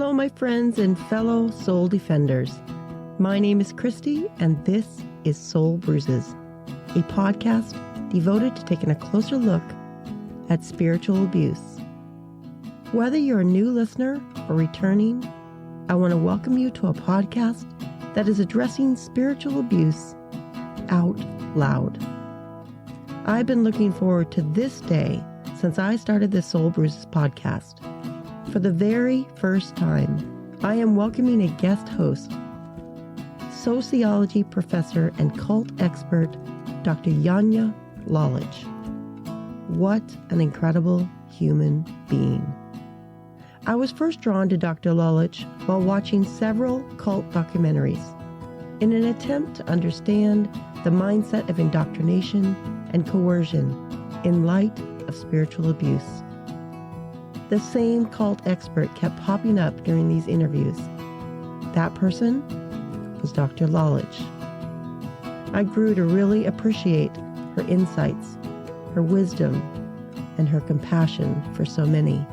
Hello, my friends and fellow soul defenders. My name is Christy, and this is Soul Bruises, a podcast devoted to taking a closer look at spiritual abuse. Whether you're a new listener or returning, I want to welcome you to a podcast that is addressing spiritual abuse out loud. I've been looking forward to this day since I started the Soul Bruises podcast. For the very first time, I am welcoming a guest host, sociology professor and cult expert, Dr. Janja Lalich. What an incredible human being. I was first drawn to Dr. Lalich while watching several cult documentaries in an attempt to understand the mindset of indoctrination and coercion in light of spiritual abuse. The same cult expert kept popping up during these interviews. That person was Dr. Lalich. I grew to really appreciate her insights, her wisdom, and her compassion for so many.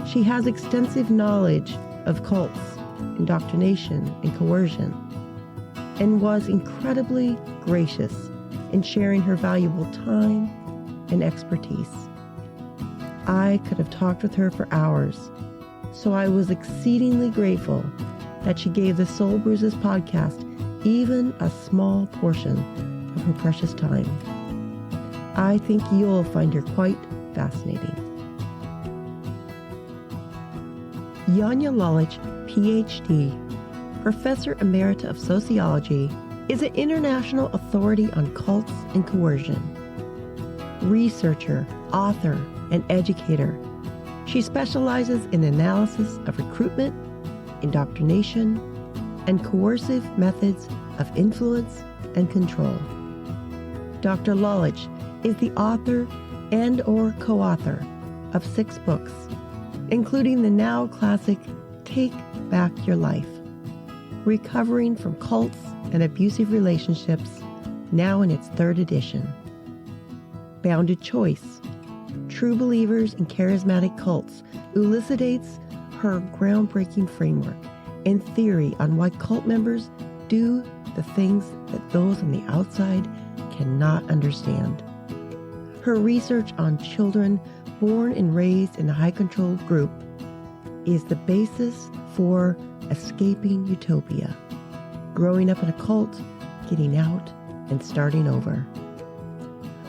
She has extensive knowledge of cults, indoctrination, and coercion, and was incredibly gracious in sharing her valuable time and expertise. I could have talked with her for hours, so I was exceedingly grateful that she gave the Soul Bruises podcast even a small portion of her precious time. I think you'll find her quite fascinating. Janja Lalich, PhD, Professor Emerita of Sociology, is an international authority on cults and coercion. Researcher, author, and educator, she specializes in analysis of recruitment, indoctrination, and coercive methods of influence and control. Dr. Lalich is the author and/or co-author of 6 books, including the now classic Take Back Your Life, Recovering from Cults and Abusive Relationships, now in its 3rd edition. Bounded Choice, True Believers in Charismatic Cults, elucidates her groundbreaking framework and theory on why cult members do the things that those on the outside cannot understand. Her research on children born and raised in a high-controlled group is the basis for escaping utopia, growing up in a cult, getting out, and starting over.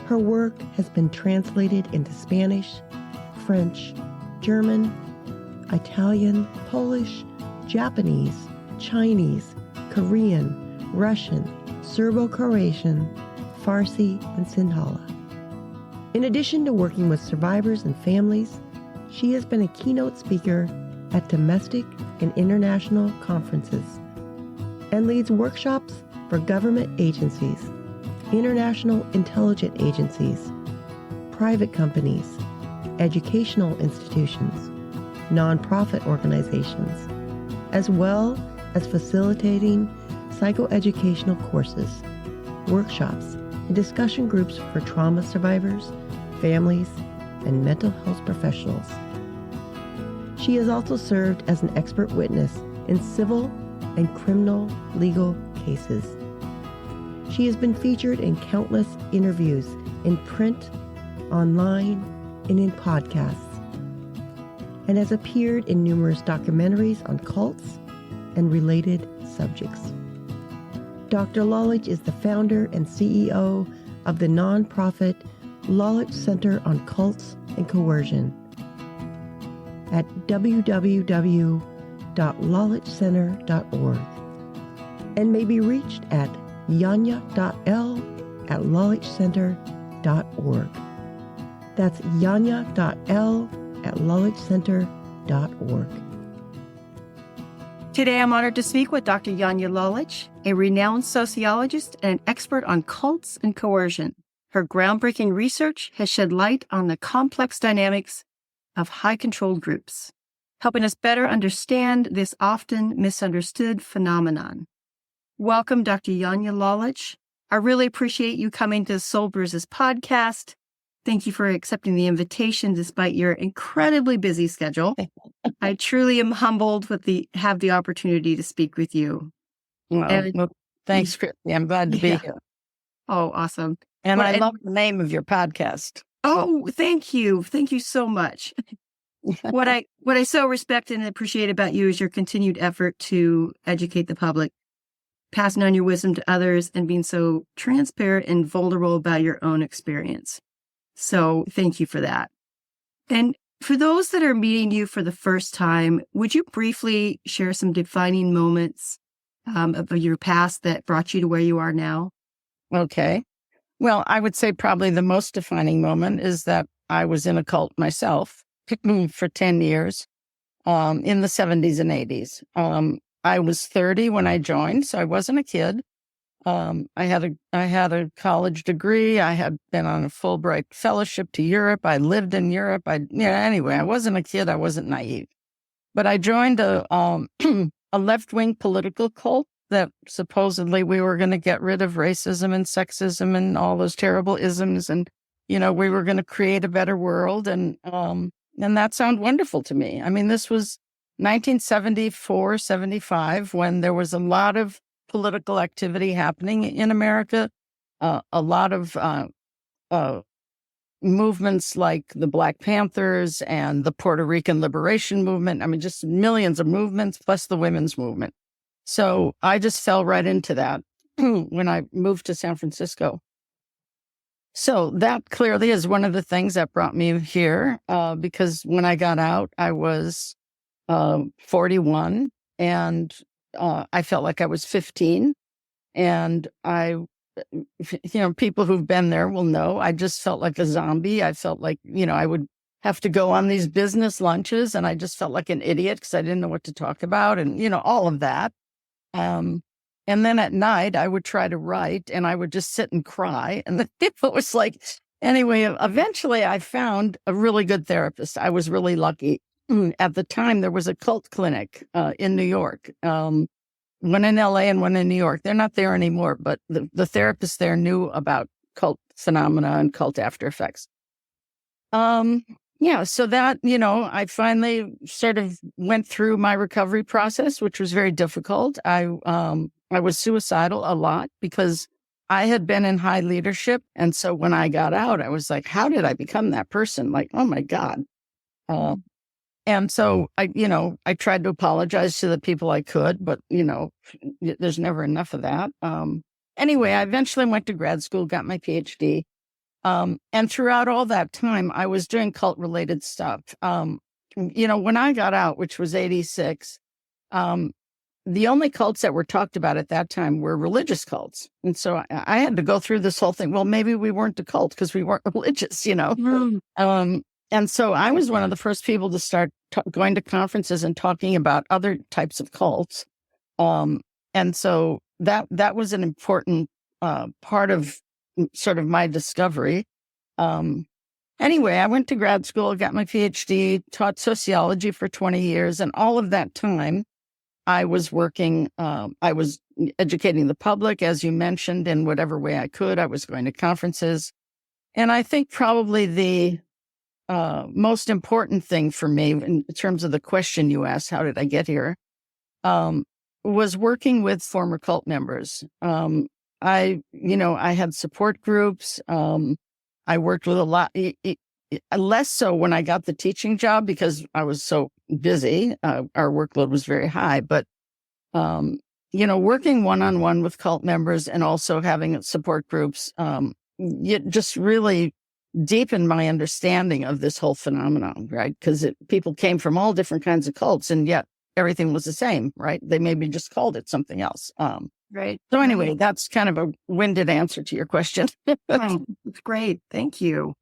Her work has been translated into Spanish, French, German, Italian, Polish, Japanese, Chinese, Korean, Russian, Serbo-Croatian, Farsi, and Sinhala. In addition to working with survivors and families, she has been a keynote speaker at domestic and international conferences and leads workshops for government agencies, international intelligence agencies, private companies, educational institutions, nonprofit organizations, as well as facilitating psychoeducational courses, workshops, and discussion groups for trauma survivors, families, and mental health professionals. She has also served as an expert witness in civil and criminal legal cases. She has been featured in countless interviews in print, online, and in podcasts, and has appeared in numerous documentaries on cults and related subjects. Dr. Lalich is the founder and CEO of the nonprofit Lalich Center on Cults and Coercion at www.lalichcenter.org and may be reached at janja.l@lalichcenter.org. That's janja.l@lalichcenter.org. Today, I'm honored to speak with Dr. Janja Lalich, a renowned sociologist and an expert on cults and coercion. Her groundbreaking research has shed light on the complex dynamics of high-controlled groups, helping us better understand this often misunderstood phenomenon. Welcome, Dr. Janja Lalich. I really appreciate you coming to Soul Bruises podcast. Thank you for accepting the invitation despite your incredibly busy schedule. I truly am humbled have the opportunity to speak with you. Well, thanks, Christy. I'm glad to be here. Oh, awesome. And I love the name of your podcast. Oh, thank you. Thank you so much. What I so respect and appreciate about you is your continued effort to educate the public, passing on your wisdom to others, and being so transparent and vulnerable about your own experience. So thank you for that. And for those that are meeting you for the first time, would you briefly share some defining moments of your past that brought you to where you are now? Okay. Well, I would say probably the most defining moment is that I was in a cult myself for 10 years in the 70s and 80s. I was 30 when I joined, so I wasn't a kid. I had a college degree. I had been on a Fulbright fellowship to Europe. I lived in Europe. Anyway, I wasn't a kid. I wasn't naive. But I joined a a left-wing political cult that supposedly we were going to get rid of racism and sexism and all those terrible isms, and we were going to create a better world, and that sounded wonderful to me. I mean, this was 1974, 75, when there was a lot of political activity happening in America, a lot of movements like the Black Panthers and the Puerto Rican Liberation Movement. I mean, just millions of movements, plus the women's movement. So I just fell right into that when I moved to San Francisco. So that clearly is one of the things that brought me here, because when I got out, I was 41, and I felt like I was 15. And people who've been there will know, I just felt like a zombie. I felt like, I would have to go on these business lunches, and I just felt like an idiot because I didn't know what to talk about, and, all of that. And then at night I would try to write, and I would just sit and cry. And it was like, anyway, eventually I found a really good therapist. I was really lucky. At the time, there was a cult clinic in New York, one in LA and one in New York. They're not there anymore, but the therapist there knew about cult phenomena and cult after effects. So that, I finally sort of went through my recovery process, which was very difficult. I was suicidal a lot because I had been in high leadership. And so when I got out, I was like, how did I become that person? Like, oh my God. And so I tried to apologize to the people I could, but, there's never enough of that. Anyway, I eventually went to grad school, got my PhD. And throughout all that time, I was doing cult-related stuff. When I got out, which was 86, the only cults that were talked about at that time were religious cults. And so I had to go through this whole thing. Well, maybe we weren't a cult because we weren't religious, And so I was one of the first people to start going to conferences and talking about other types of cults. And so that was an important part of sort of my discovery. Anyway, I went to grad school, got my PhD, taught sociology for 20 years. And all of that time, I was working, I was educating the public, as you mentioned, in whatever way I could. I was going to conferences. And I think probably the most important thing for me in terms of the question you asked, how did I get here, was working with former cult members. I had support groups. I worked with a lot, less so when I got the teaching job because I was so busy. Our workload was very high, but, working one-on-one with cult members and also having support groups, it just really deepened my understanding of this whole phenomenon, right? Because people came from all different kinds of cults, and yet everything was the same, right? They maybe just called it something else. Right. So anyway, that's kind of a winded answer to your question. That's great. Thank you.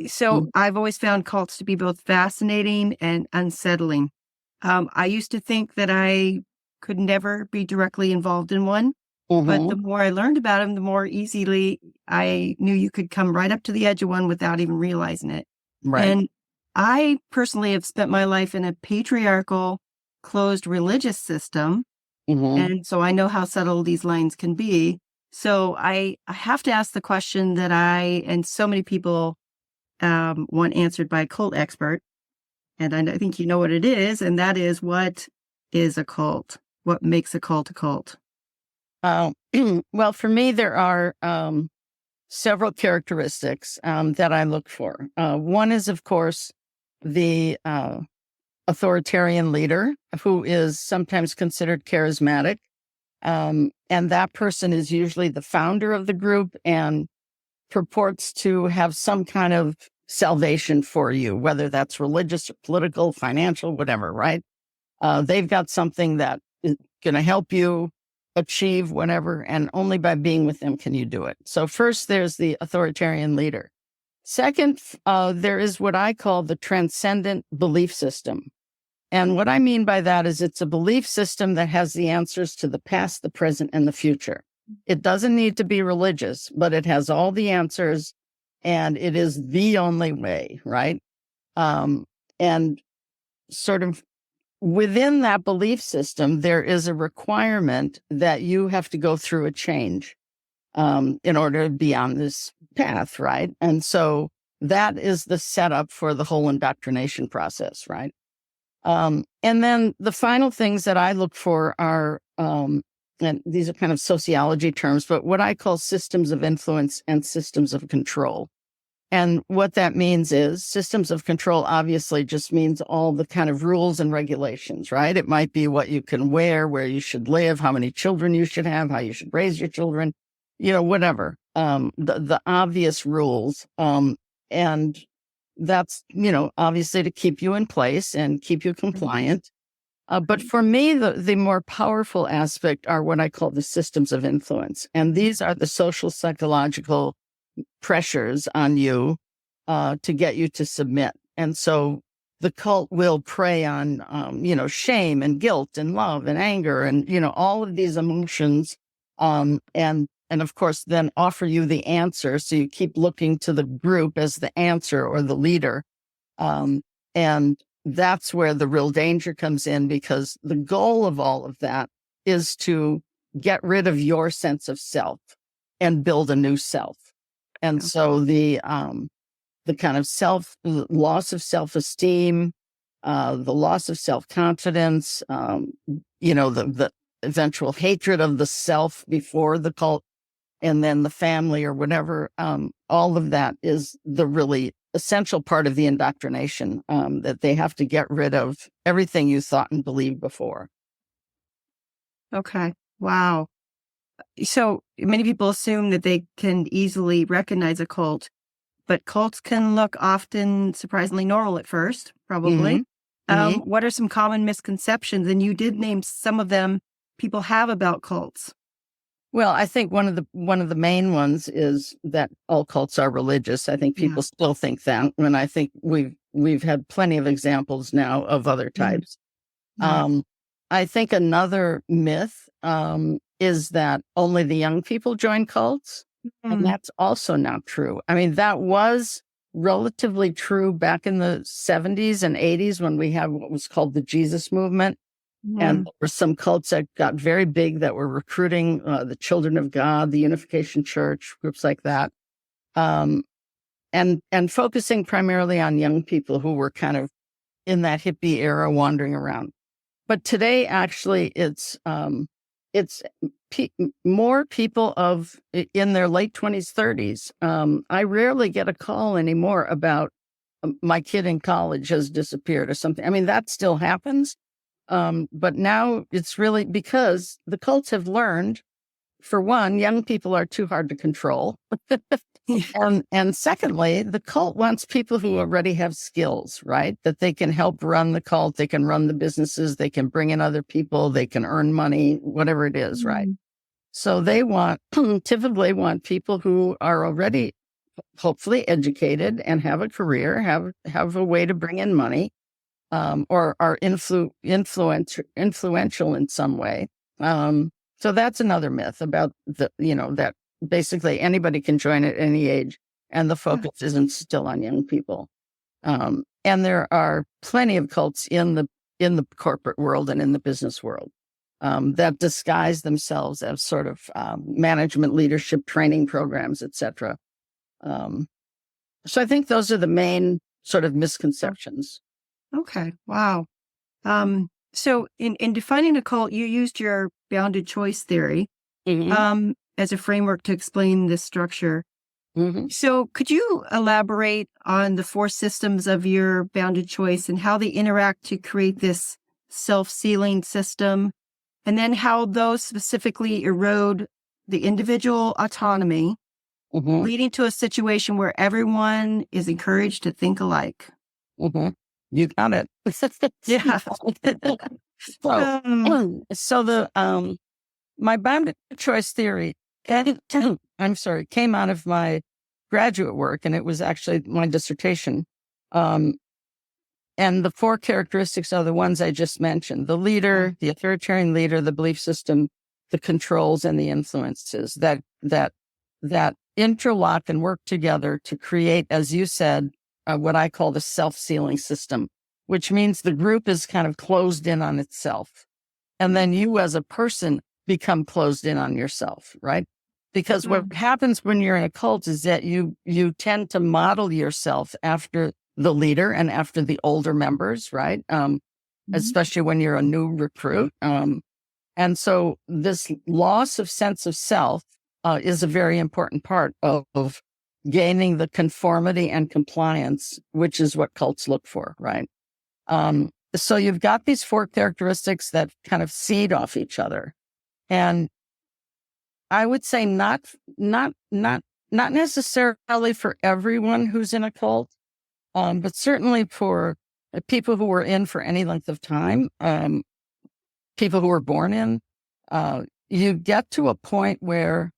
So I've always found cults to be both fascinating and unsettling. I used to think that I could never be directly involved in one, but the more I learned about them, the more easily I knew you could come right up to the edge of one without even realizing it. Right. And I personally have spent my life in a patriarchal, closed religious system. And so I know how subtle these lines can be. So I have to ask the question that I and so many people want answered by a cult expert. And I think you know what it is, and that is, what is a cult? What makes a cult a cult? Well, for me, there are several characteristics that I look for. One is, of course, the authoritarian leader who is sometimes considered charismatic. And that person is usually the founder of the group and purports to have some kind of salvation for you, whether that's religious or political, financial, whatever, right? They've got something that is going to help you achieve whatever, and only by being with them can you do it. So first, there's the authoritarian leader. Second, there is what I call the transcendent belief system. And what I mean by that is it's a belief system that has the answers to the past, the present, and the future. It doesn't need to be religious, but it has all the answers, and it is the only way, right? And sort of within that belief system, there is a requirement that you have to go through a change in order to be on this path, right? And so that is the setup for the whole indoctrination process, right? And then the final things that I look for are, and these are kind of sociology terms, but what I call systems of influence and systems of control. And what that means is systems of control obviously just means all the kind of rules and regulations, right? It might be what you can wear, where you should live, how many children you should have, how you should raise your children, whatever, the obvious rules. And that's, obviously to keep you in place and keep you compliant. But for me, the more powerful aspect are what I call the systems of influence. And these are the social, psychological pressures on you to get you to submit. And so the cult will prey on, shame and guilt and love and anger and, all of these emotions. And of course, then offer you the answer. So you keep looking to the group as the answer or the leader. And that's where the real danger comes in, because the goal of all of that is to get rid of your sense of self and build a new self. And so the kind of loss of self-esteem, the loss of self-confidence, the eventual hatred of the self before the cult, and then the family or whatever, all of that is the really essential part of the indoctrination, that they have to get rid of everything you thought and believed before. Okay. Wow. So many people assume that they can easily recognize a cult, but cults can look often surprisingly normal at first, probably. What are some common misconceptions? And you did name some of them people have about cults. Well, I think one of the main ones is that all cults are religious. I think people still think that, when I think we've had plenty of examples now of other types. I think another myth is that only the young people join cults, and that's also not true. I mean, that was relatively true back in the 70s and 80s when we had what was called the Jesus movement. And there were some cults that got very big that were recruiting the Children of God, the Unification Church, groups like that, and focusing primarily on young people who were kind of in that hippie era wandering around. But today, actually, it's more people in their late 20s, 30s. I rarely get a call anymore about my kid in college has disappeared or something. I mean, that still happens. But now it's really because the cults have learned, for one, young people are too hard to control. And secondly, the cult wants people who already have skills, right? That they can help run the cult, they can run the businesses, they can bring in other people, they can earn money, whatever it is, right? So they typically want people who are already hopefully educated and have a career, have a way to bring in money. Or are influential in some way. So that's another myth about that basically anybody can join at any age, and the focus isn't still on young people. And there are plenty of cults in the corporate world and in the business world that disguise themselves as sort of management, leadership, training programs, etc. So I think those are the main sort of misconceptions. Okay. Wow. So in defining a cult, you used your bounded choice theory as a framework to explain this structure. So could you elaborate on the four systems of your bounded choice and how they interact to create this self-sealing system, and then how those specifically erode the individual autonomy, leading to a situation where everyone is encouraged to think alike? You got it. Yeah. So the my bounded choice theory, I'm sorry, came out of my graduate work, and it was actually my dissertation. And the four characteristics are the ones I just mentioned: the leader, the authoritarian leader, the belief system, the controls, and the influences that interlock and work together to create, as you said, what I call the self-sealing system, which means the group is kind of closed in on itself. And then you as a person become closed in on yourself, right? Because what happens when you're in a cult is that you tend to model yourself after the leader and after the older members, right? Especially when you're a new recruit. And so this loss of sense of self is a very important part of gaining the conformity and compliance, which is what cults look for, right? So you've got these four characteristics that kind of seed off each other. And I would say not necessarily for everyone who's in a cult, but certainly for people who were in for any length of time, people who were born in, you get to a point where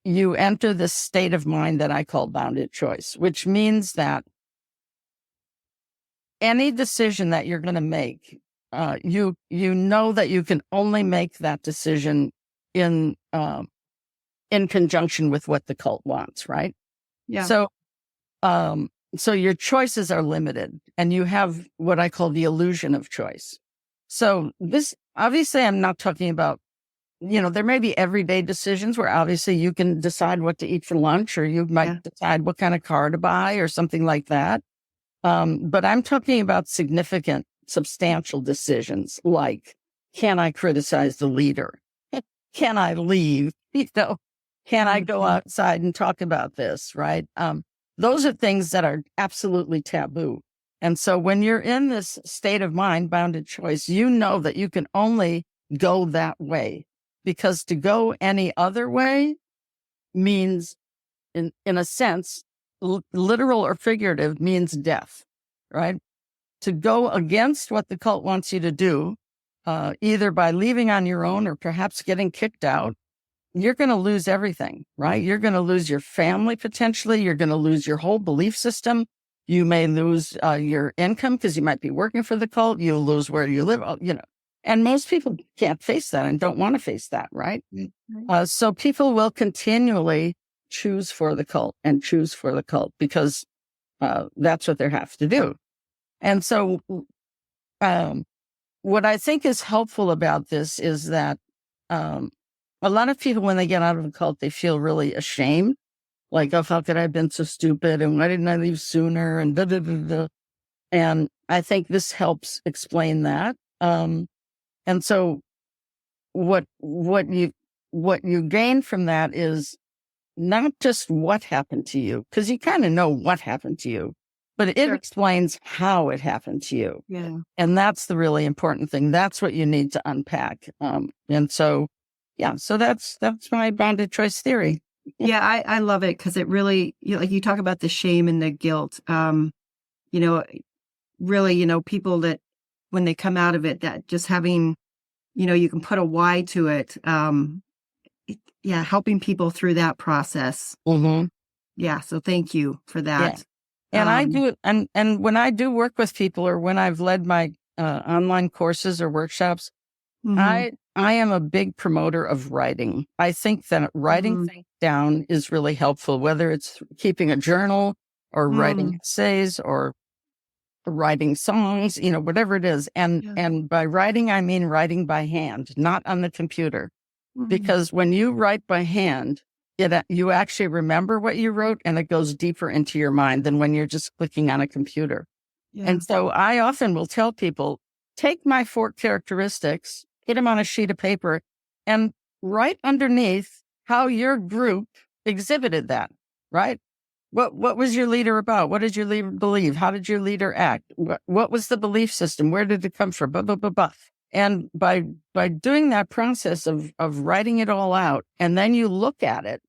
you enter this state of mind that I call bounded choice, which means that any decision that you're going to make, you know that you can only make that decision in conjunction with what the cult wants, right? Yeah. So your choices are limited, and you have what I call the illusion of choice. So this, obviously, I'm not talking about, there may be everyday decisions where obviously you can decide what to eat for lunch, or you might decide what kind of car to buy or something like that. But I'm talking about significant, substantial decisions like, can I criticize the leader? Can I leave? Can I go outside and talk about this, right? Those are things that are absolutely taboo. And so when you're in this state of mind, bounded choice, you know that you can only go that way, because to go any other way means, in a sense, literal or figurative, means death, right? To go against what the cult wants you to do, either by leaving on your own or perhaps getting kicked out, you're going to lose everything, right? You're going to lose your family potentially. You're going to lose your whole belief system. You may lose your income because you might be working for the cult. You'll lose where you live, And most people can't face that and don't want to face that, right? So people will continually choose for the cult because that's what they have to do. And so what I think is helpful about this is that a lot of people, when they get out of a cult, they feel really ashamed. Like, oh, how could I have been so stupid? And why didn't I leave sooner? And da, da, da, da. And I think this helps explain that. And so what you gain from that is not just what happened to you, because you kind of know what happened to you, but it explains how it happened to you. Yeah. And that's the really important thing. That's what you need to unpack. And so, so that's my bounded choice theory. Yeah, I love it because it really, like you talk about the shame and the guilt. Really, people that when they come out of it, that just having, you can put a why to it. Helping people through that process. Yeah, so thank you for that. Yeah. And I do, and when I do work with people, or when I've led my online courses or workshops, I am a big promoter of writing. I think that writing things down is really helpful, whether it's keeping a journal or writing essays or writing songs, whatever it is. And by writing, I mean writing by hand, not on the computer. Because when you write by hand, you actually remember what you wrote, and it goes deeper into your mind than when you're just clicking on a computer. Yeah. And so I often will tell people, take my 4 characteristics, put them on a sheet of paper, and write underneath how your group exhibited that, right? What was your leader about? What did your leader believe? How did your leader act? What was the belief system? Where did it come from? Blah, blah, blah, blah. And by doing that process of writing it all out, and then you look at it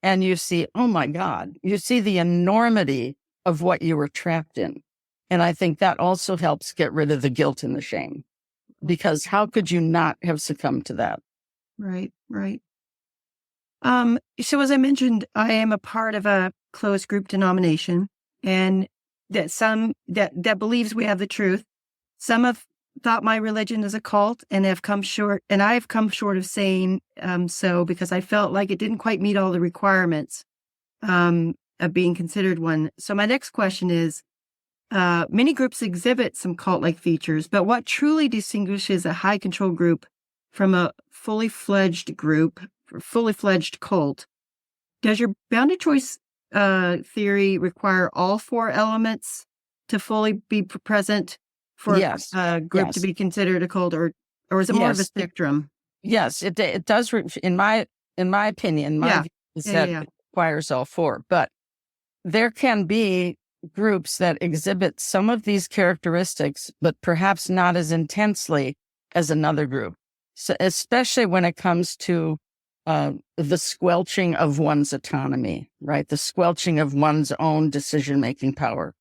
and you see, oh my God, you see the enormity of what you were trapped in. And I think that also helps get rid of the guilt and the shame, because how could you not have succumbed to that? Right. So as I mentioned, I am a part of a closed group denomination, and that believes we have the truth. Some have thought my religion is a cult and have come short, and I have come short of saying so, because I felt like it didn't quite meet all the requirements of being considered one. So my next question is, many groups exhibit some cult-like features, but what truly distinguishes a high control group from a fully fledged cult? Does your bounded choice theory require all 4 elements to fully be present for Yes. a group to be considered a cult, or is it more of a spectrum? Yes, it does. In my opinion, my view is that it requires all 4. But there can be groups that exhibit some of these characteristics, but perhaps not as intensely as another group. So, especially when it comes to the squelching of one's autonomy, right? The squelching of one's own decision-making power,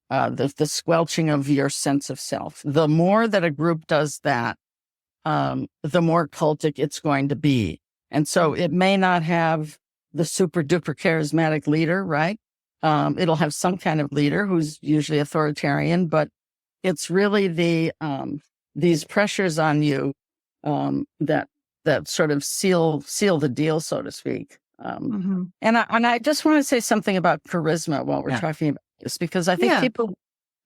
the squelching of your sense of self. The more that a group does that, the more cultic it's going to be. And so it may not have the super duper charismatic leader, right? It'll have some kind of leader who's usually authoritarian, but it's really these pressures on you that sort of seal the deal, so to speak. And I just want to say something about charisma while we're talking about this, because I think people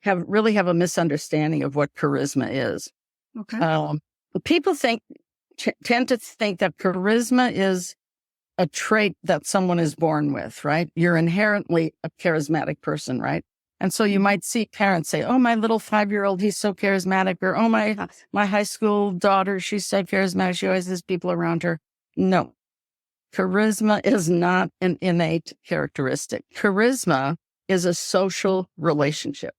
really have a misunderstanding of what charisma is. Okay. People tend to think that charisma is a trait that someone is born with, right? You're inherently a charismatic person, right? And so you might see parents say, oh, my little 5-year-old, he's so charismatic. Or, oh, my high school daughter, she's so charismatic. She always has people around her. No, charisma is not an innate characteristic. Charisma is a social relationship.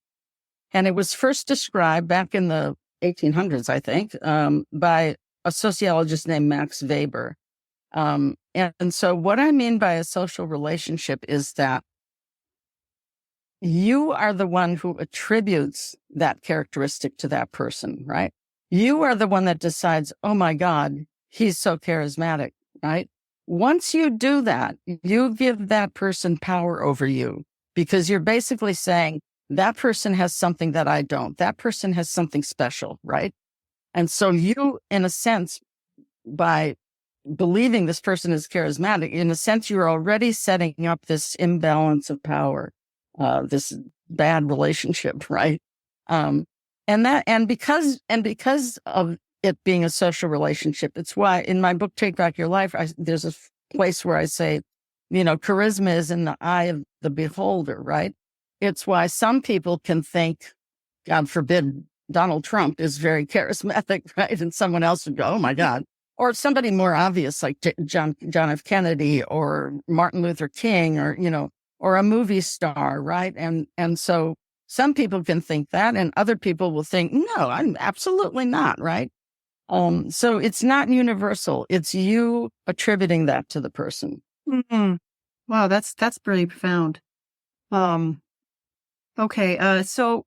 And it was first described back in the 1800s, I think, by a sociologist named Max Weber. And so what I mean by a social relationship is that you are the one who attributes that characteristic to that person, right? You are the one that decides, oh my God, he's so charismatic, right? Once you do that, you give that person power over you, because you're basically saying that person has something that I don't. That person has something special, right? And so you, in a sense, by believing this person is charismatic, in a sense, you're already setting up this imbalance of power, this bad relationship, right? And because of it being a social relationship, it's why in my book, Take Back Your Life, there's a place where I say, charisma is in the eye of the beholder, right? It's why some people can think, God forbid, Donald Trump is very charismatic, right? And someone else would go, oh my God. Or somebody more obvious like John F. Kennedy or Martin Luther King, or a movie star, right? And so some people can think that, and other people will think, no, I'm absolutely not, right? So it's not universal. It's you attributing that to the person. Mm-hmm. Wow, that's pretty profound. Okay, so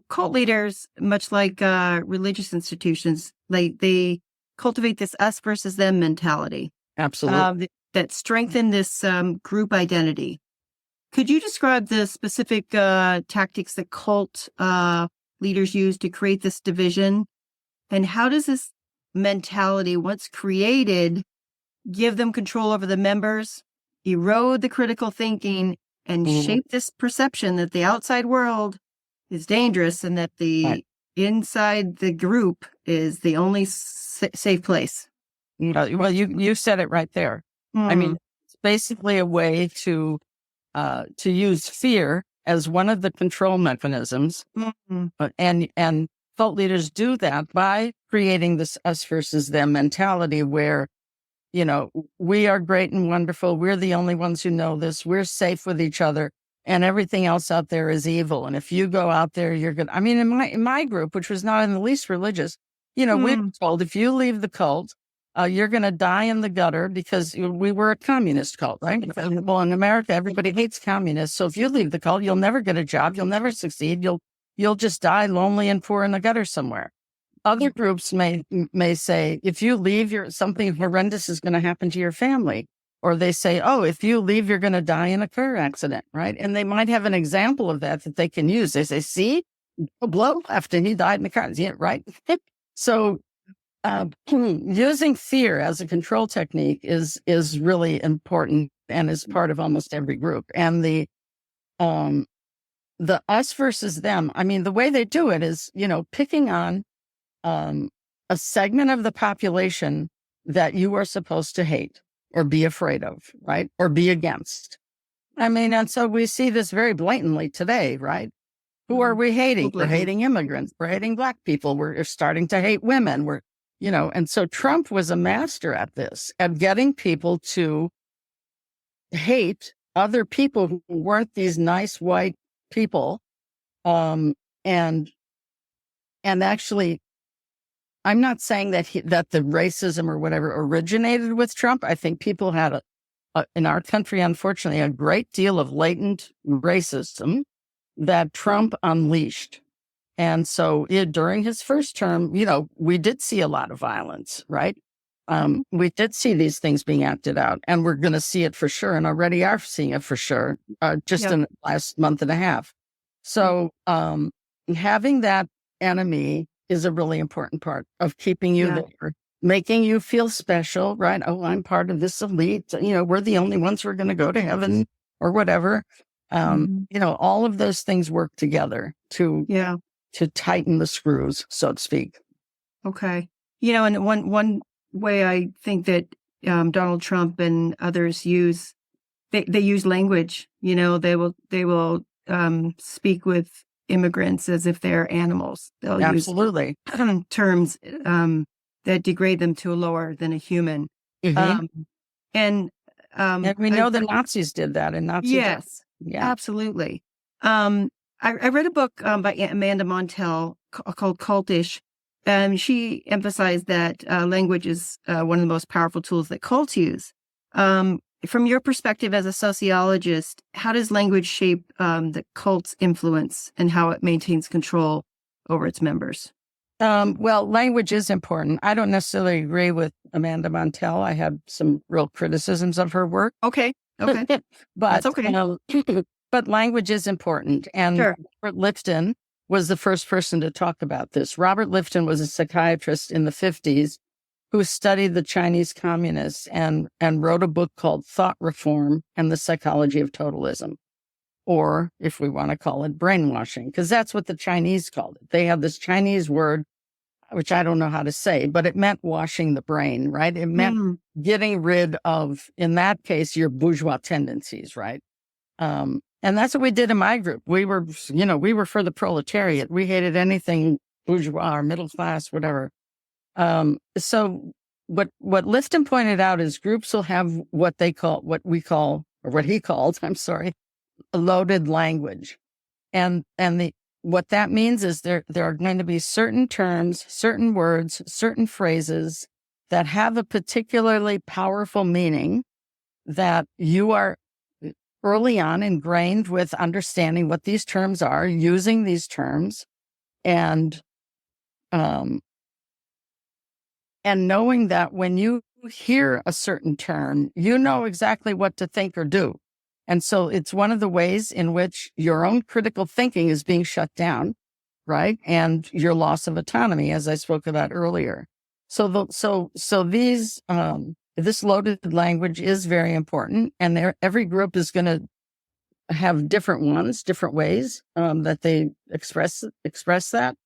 cult leaders, much like religious institutions, they cultivate this us versus them mentality. Absolutely. That strengthen this group identity. Could you describe the specific tactics that cult leaders use to create this division? And how does this mentality, once created, give them control over the members, erode the critical thinking, and shape this perception that the outside world is dangerous and that the inside the group is the only safe place? Well, you said it right there. I mean, it's basically a way to use fear as one of the control mechanisms. Mm-hmm. And cult leaders do that by creating this us versus them mentality where, we are great and wonderful. We're the only ones who know this. We're safe with each other, and everything else out there is evil. And if you go out there, you're going to, in my group, which was not in the least religious, we were told if you leave the cult, you're going to die in the gutter because we were a communist cult, right? Well, in America, everybody hates communists. So if you leave the cult, you'll never get a job. You'll never succeed. You'll just die lonely and poor in the gutter somewhere. Other groups may say, if you leave, something horrendous is going to happen to your family. Or they say, oh, if you leave, you're going to die in a car accident, right? And they might have an example of that they can use. They say, see, a blow left and he died in the car accident, right? So using fear as a control technique is really important and is part of almost every group. And the us versus them, the way they do it is, picking on a segment of the population that you are supposed to hate or be afraid of, right? Or be against. And so we see this very blatantly today, right? Who are we hating? We're hating immigrants. We're hating Black people. We're starting to hate women. And so Trump was a master at this, at getting people to hate other people who weren't these nice white people. And actually, I'm not saying that the racism or whatever originated with Trump. I think people had in our country, unfortunately, a great deal of latent racism that Trump unleashed. And so during his first term, we did see a lot of violence, right? We did see these things being acted out, and we're going to see it for sure, and already are seeing it for sure, just in the last month and a half. So having that enemy is a really important part of keeping you there, making you feel special, right? Oh, I'm part of this elite. We're the only ones who are going to go to heaven or whatever. All of those things work together to tighten the screws, so to speak. Okay. And one way I think that Donald Trump and others use, they use language. They will speak with immigrants as if they're animals. They'll Absolutely. use terms that degrade them to a lower than a human. Mm-hmm. And we know the Nazis did that in Nazi. Yes, absolutely. I read a book by Amanda Montell called Cultish. She emphasized that language is one of the most powerful tools that cults use. From your perspective as a sociologist, how does language shape the cult's influence and how it maintains control over its members? Well, language is important. I don't necessarily agree with Amanda Montell. I have some real criticisms of her work. Okay. But that's okay. But language is important. And Robert Lifton was the first person to talk about this. Robert Lifton was a psychiatrist in the 50s who studied the Chinese communists and wrote a book called Thought Reform and the Psychology of Totalism, or if we want to call it brainwashing, because that's what the Chinese called it. They have this Chinese word, which I don't know how to say, but it meant washing the brain, right? It meant getting rid of, in that case, your bourgeois tendencies, right? And that's what we did in my group. We were for the proletariat. We hated anything bourgeois or middle class, whatever. So what Lifton pointed out is groups will have what he called, loaded language. And what that means is there are going to be certain terms, certain words, certain phrases that have a particularly powerful meaning that you are early on ingrained with understanding what these terms are, using these terms, and knowing that when you hear a certain term, you know exactly what to think or do. And so it's one of the ways in which your own critical thinking is being shut down, right? And your loss of autonomy, as I spoke about earlier. So this loaded language is very important, and every group is going to have different ways that they express that.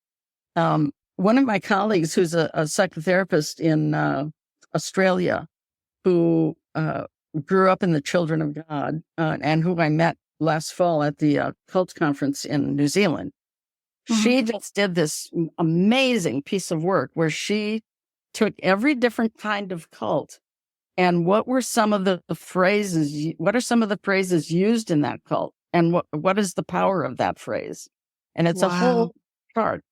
One of my colleagues, who's a psychotherapist in Australia, who grew up in the Children of God, and who I met last fall at the cult conference in New Zealand. She just did this amazing piece of work where she took every different kind of cult and what were some of the phrases, what are some of the phrases used in that cult? And what is the power of that phrase? And it's a Wow. whole chart,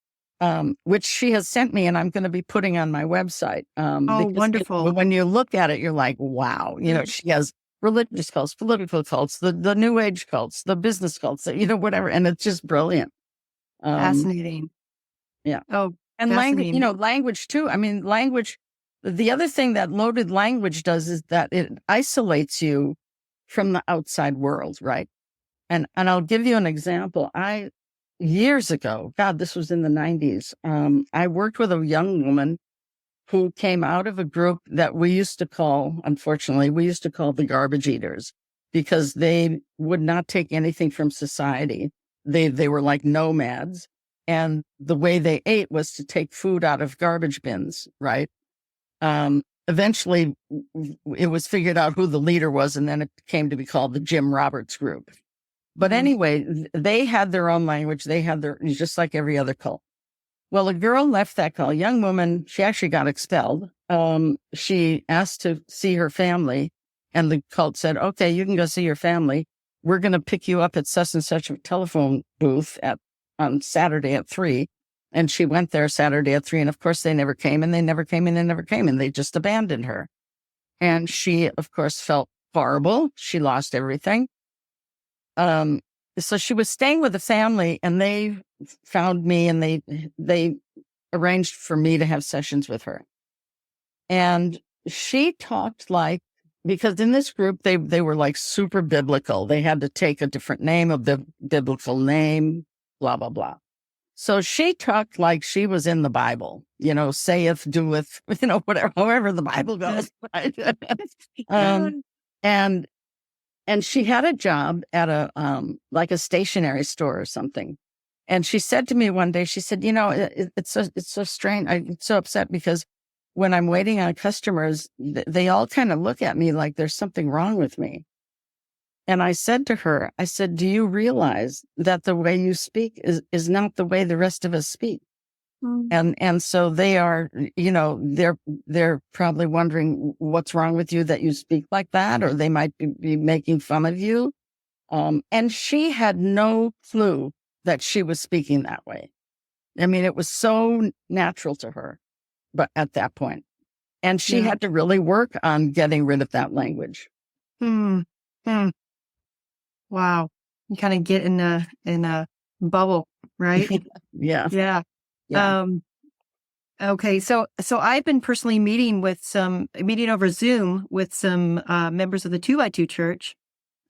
which she has sent me and I'm going to be putting on my website. Oh, Because wonderful. when you look at it, you're like, wow, she has religious cults, political cults, the new age cults, the business cults, whatever. And it's just brilliant. Fascinating. Yeah. Oh, And fascinating. language too. I mean, language, the other thing that loaded language does is that it isolates you from the outside world, right? And I'll give you an example. Years ago, God, this was in the 90s, I worked with a young woman who came out of a group that unfortunately, we used to call the garbage eaters because they would not take anything from society. They were like nomads. And the way they ate was to take food out of garbage bins, right? Eventually, it was figured out who the leader was, and then it came to be called the Jim Roberts Group. But anyway, they had their own language. They had just like every other cult. Well, a girl left that cult, a young woman, she actually got expelled. She asked to see her family, and the cult said, okay, you can go see your family. We're going to pick you up at such and such a telephone booth on Saturday at 3. And she went there Saturday at 3. And of course, they never came and they never came and they never came. And they just abandoned her. And she, of course, felt horrible. She lost everything. So she was staying with the family and they found me and they arranged for me to have sessions with her. And she talked because in this group, they were like super biblical. They had to take a different name of the biblical name, blah, blah, blah. So she talked like she was in the Bible, saith, doeth, whatever, however the Bible goes. Right? And she had a job at a stationery store or something. And she said to me one day, she said, it's so strange. I'm so upset because when I'm waiting on customers, they all kind of look at me like there's something wrong with me. And I said to her, do you realize that the way you speak is not the way the rest of us speak? And so they are, they're probably wondering what's wrong with you that you speak like that, or they might be making fun of you. And she had no clue that she was speaking that way. I mean, it was so natural to her, but at that point, and she had to really work on getting rid of that language. Wow. You kind of get in a bubble, right? Yeah. Yeah. Okay. So I've been personally meeting over Zoom with some members of the 2x2 church.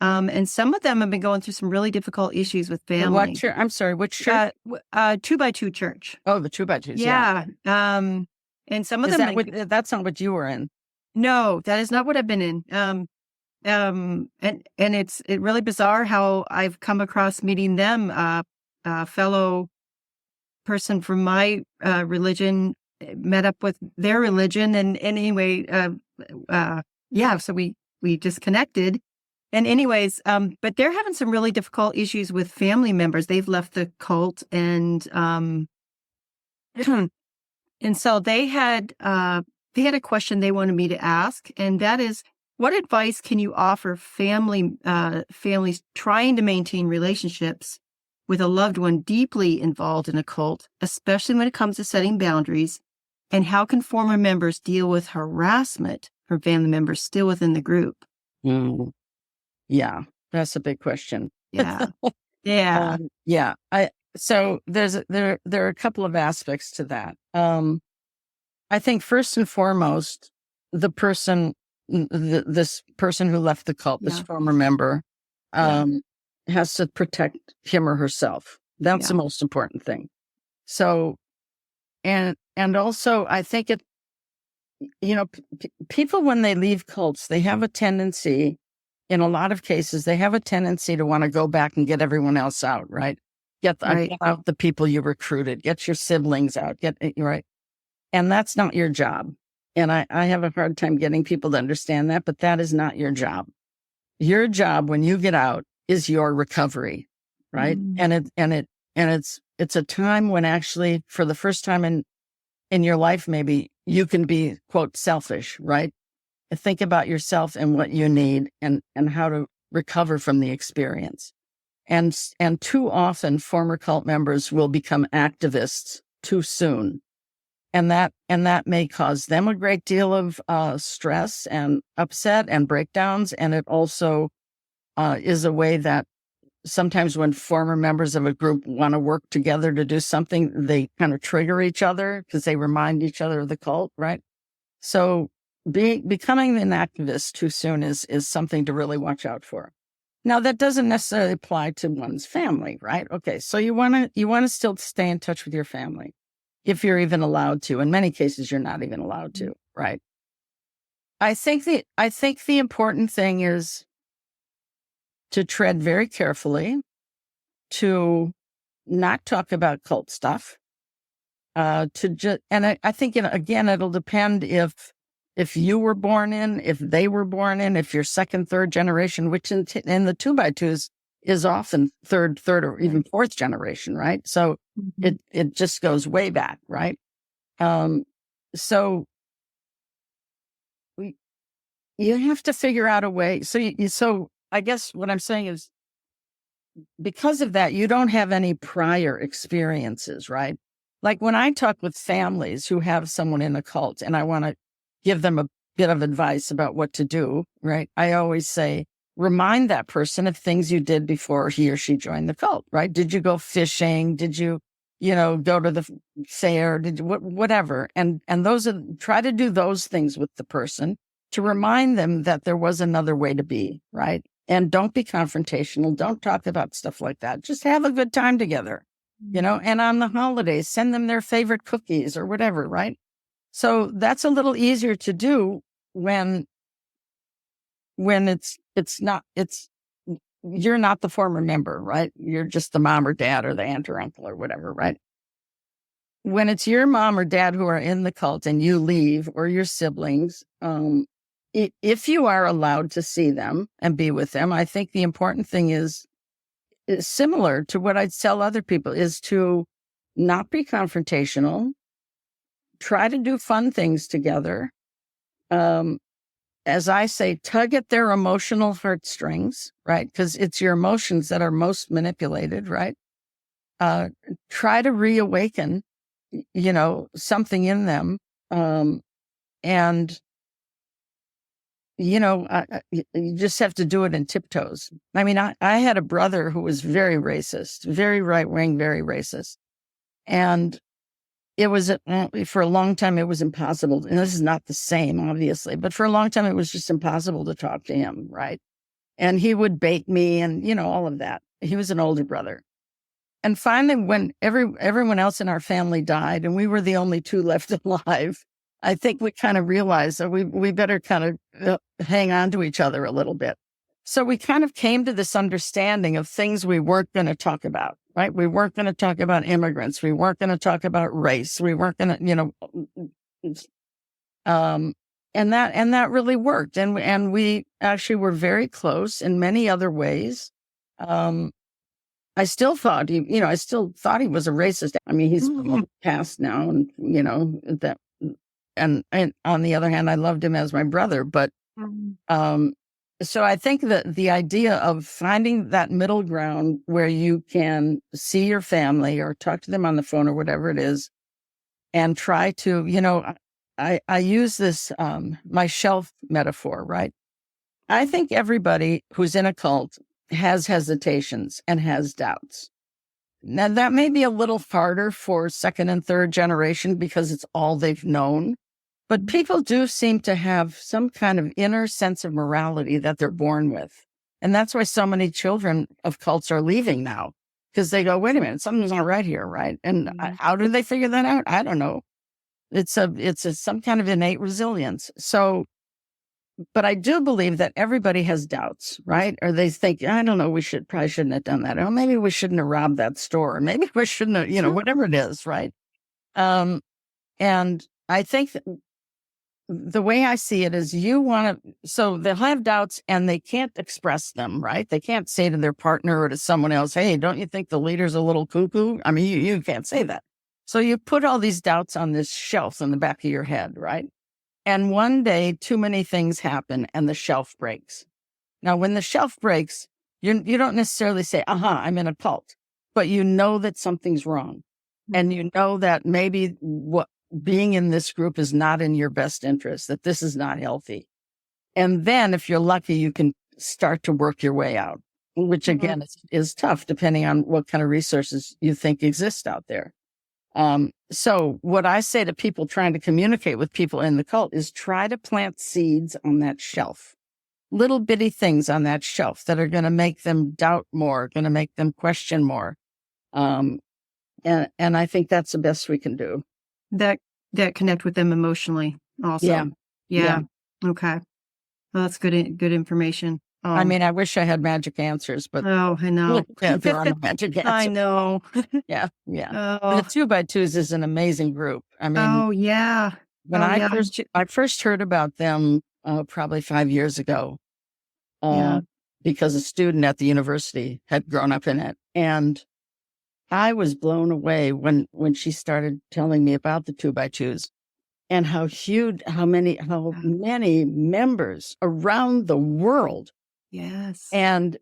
And some of them have been going through some really difficult issues with family. What church? I'm sorry, which church? 2x2 church. Oh, the 2x2s. Yeah. And some of them. That's not what you were in. No, that is not what I've been in. And it's really bizarre how I've come across meeting them, a fellow person from my religion met up with their religion. And anyway, so we just connected. And anyways, but they're having some really difficult issues with family members. They've left the cult and so they had a question they wanted me to ask, and that is, what advice can you offer families trying to maintain relationships with a loved one deeply involved in a cult, especially when it comes to setting boundaries? And how can former members deal with harassment from family members still within the group? Yeah, that's a big question. Yeah. So there are a couple of aspects to that. I think first and foremost, this person who left the cult, this former member, has to protect him or herself. That's the most important thing. So, and also I think people, when they leave cults, they have a tendency, in a lot of cases, they have a tendency to want to go back and get everyone else out, right? Get out the people you recruited, get your siblings out, right? And that's not your job. And I have a hard time getting people to understand that, but that is not your job. Your job when you get out is your recovery, right? It's a time when actually, for the first time in your life, maybe you can be, quote, selfish, right? Think about yourself and what you need and how to recover from the experience. And too often former cult members will become activists too soon. And that may cause them a great deal of stress and upset and breakdowns. And it also is a way that sometimes when former members of a group want to work together to do something, they kind of trigger each other because they remind each other of the cult, right? So becoming an activist too soon is something to really watch out for. Now, that doesn't necessarily apply to one's family, right? Okay, so you want to still stay in touch with your family if you're even allowed to. In many cases, you're not even allowed to, right? I think the important thing is to tread very carefully, to not talk about cult stuff, I think, again, it'll depend if you were born in, if they were born in, if you're second, third generation, which in the 2x2s is often third, or even fourth generation, right? So it just goes way back, right? So you have to figure out a way. So I guess what I'm saying is, because of that, you don't have any prior experiences, right? Like when I talk with families who have someone in a cult and I want to give them a bit of advice about what to do, right? I always say, remind that person of things you did before he or she joined the cult, right? Did you go fishing? Did you, go to the fair? Did you, whatever? And try to do those things with the person to remind them that there was another way to be, right? And don't be confrontational. Don't talk about stuff like that. Just have a good time together, and on the holidays, send them their favorite cookies or whatever, right? So that's a little easier to do when you're not the former member, right? You're just the mom or dad or the aunt or uncle or whatever, right? When it's your mom or dad who are in the cult and you leave, or your siblings, if you are allowed to see them and be with them, I think the important thing is similar to what I'd tell other people, is to not be confrontational, try to do fun things together. As I say, tug at their emotional heartstrings, right? Because it's your emotions that are most manipulated, right? Try to reawaken, something in them. And you just have to do it in tiptoes. I mean, I had a brother who was very racist, very right-wing, very racist. And it was, for a long time, it was impossible. And this is not the same, obviously, but for a long time, it was just impossible to talk to him, right? And he would bait me and, all of that. He was an older brother. And finally, when everyone else in our family died and we were the only two left alive, I think we kind of realized that we better kind of hang on to each other a little bit. So we kind of came to this understanding of things we weren't going to talk about, right? We weren't going to talk about immigrants. We weren't going to talk about race. We weren't going to, and that really worked. And we actually were very close in many other ways. I still thought he was a racist. I mean, he's passed now, and that. And on the other hand, I loved him as my brother. But so I think that the idea of finding that middle ground where you can see your family or talk to them on the phone or whatever it is, and try to, I use this, my shelf metaphor, right? I think everybody who's in a cult has hesitations and has doubts. Now, that may be a little harder for second and third generation because it's all they've known. But people do seem to have some kind of inner sense of morality that they're born with. And that's why so many children of cults are leaving now, because they go, wait a minute, something's not right here, right? And how do they figure that out? I don't know. It's some kind of innate resilience. So, but I do believe that everybody has doubts, right? Or they think, I don't know, probably shouldn't have done that. Or maybe we shouldn't have robbed that store. Or maybe we shouldn't have, whatever it is, right? And I think the way I see it is you want to, so they'll have doubts and they can't express them, right? They can't say to their partner or to someone else, hey, don't you think the leader's a little cuckoo? I mean, you can't say that. So you put all these doubts on this shelf in the back of your head, right? And one day, too many things happen and the shelf breaks. Now, when the shelf breaks, you don't necessarily say, I'm in a cult, but you know that something's wrong. And you know that maybe what being in this group is not in your best interest, that this is not healthy. And then if you're lucky, you can start to work your way out, which again is tough depending on what kind of resources you think exist out there. So what I say to people trying to communicate with people in the cult is try to plant seeds on that shelf, little bitty things on that shelf that are going to make them doubt more, going to make them question more. And I think that's the best we can do. That connect with them emotionally also. Yeah. Okay. Well, that's good information. I mean, I wish I had magic answers, but I know. There are no magic answers. I know. Yeah. The 2x2s is an amazing group. I mean, when I first heard about them, probably 5 years ago, because a student at the university had grown up in it, and I was blown away when she started telling me about the 2x2s and how many members around the world. Yes. And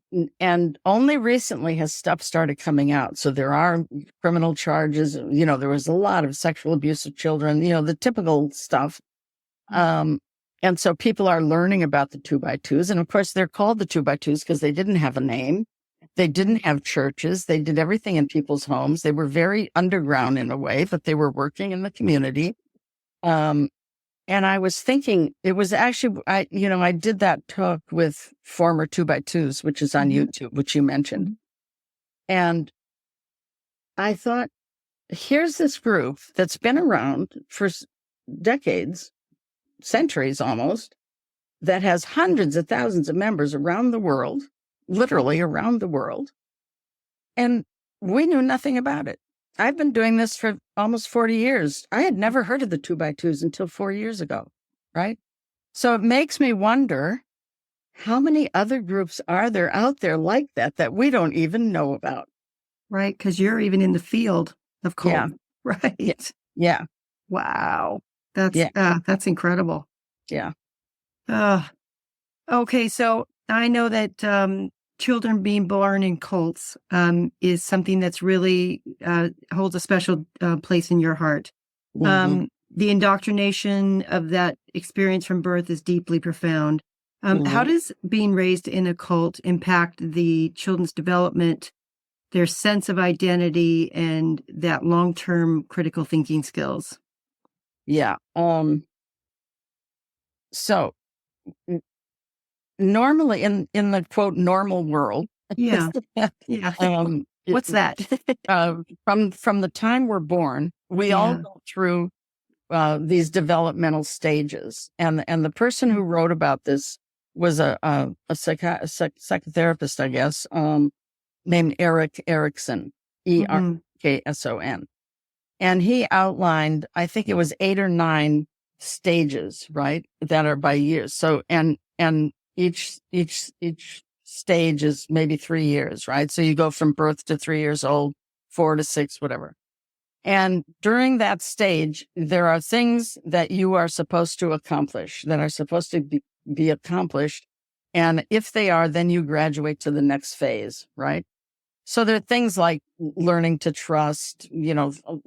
only recently has stuff started coming out. So there are criminal charges. There was a lot of sexual abuse of children, the typical stuff. And so people are learning about the 2x2s. And of course, they're called the 2x2s because they didn't have a name. They didn't have churches. They did everything in people's homes. They were very underground in a way, but they were working in the community. And I was thinking, it was actually, I did that talk with former 2x2s, which is on YouTube, which you mentioned. And I thought, here's this group that's been around for decades, centuries almost, that has hundreds of thousands of members around the world, literally around the world. And we knew nothing about it. I've been doing this for almost 40 years. I had never heard of the 2x2s until 4 years ago, right? So it makes me wonder, how many other groups are there out there like that we don't even know about? Right, because you're even in the field of cult, right? Yeah. Wow. That's incredible. Yeah. Okay, so I know that children being born in cults is something that's really holds a special place in your heart. The indoctrination of that experience from birth is deeply profound. How does being raised in a cult impact the children's development, their sense of identity, and that long-term critical thinking skills? Yeah. So normally in the quote normal world, what's that? From the time we're born, we all go through these developmental stages, and the person who wrote about this was a psychotherapist, I guess, named Erik Erikson, Erkson, and he outlined, I think it was 8 or 9 stages, right, that are by years. So and each stage is maybe 3 years, right? So you go from birth to 3 years old, 4 to 6, whatever. And during that stage, there are things that you are supposed to accomplish, that are supposed to be accomplished. And if they are, then you graduate to the next phase, right? So there are things like learning to trust,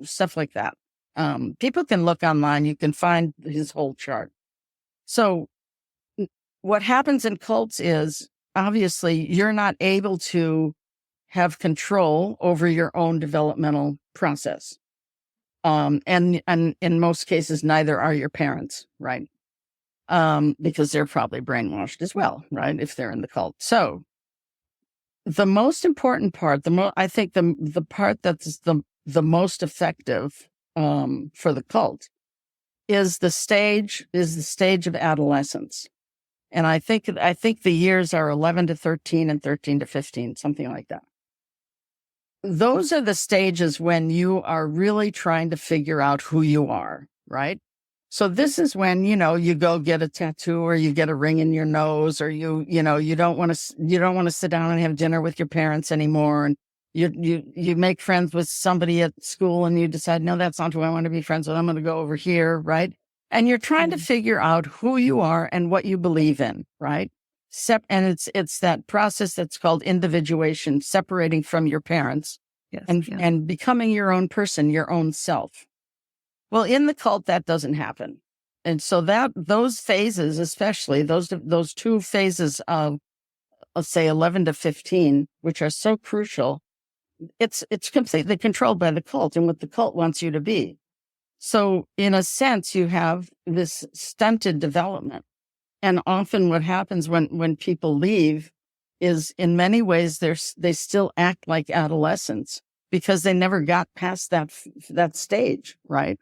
stuff like that. People can look online. You can find his whole chart. So what happens in cults is, obviously, you're not able to have control over your own developmental process. And in most cases, neither are your parents, right? Because they're probably brainwashed as well, right? If they're in the cult. So the most important part, I think the part that's the most effective for the cult is the stage of adolescence. And I think the years are 11 to 13 and 13 to 15, something like that. Those are the stages when you are really trying to figure out who you are, right? So this is when, you go get a tattoo or you get a ring in your nose, or you don't want to sit down and have dinner with your parents anymore. And you make friends with somebody at school and you decide, no, that's not who I want to be friends with. I'm going to go over here. Right. And you're trying to figure out who you are and what you believe in. Right. And it's that process that's called individuation, separating from your parents and becoming your own person, your own self. Well, in the cult, that doesn't happen. And so those phases, especially those two phases of, let's say 11 to 15, which are so crucial, it's completely controlled by the cult and what the cult wants you to be. So in a sense, you have this stunted development. And often what happens when people leave is, in many ways, they still act like adolescents because they never got past that stage, right?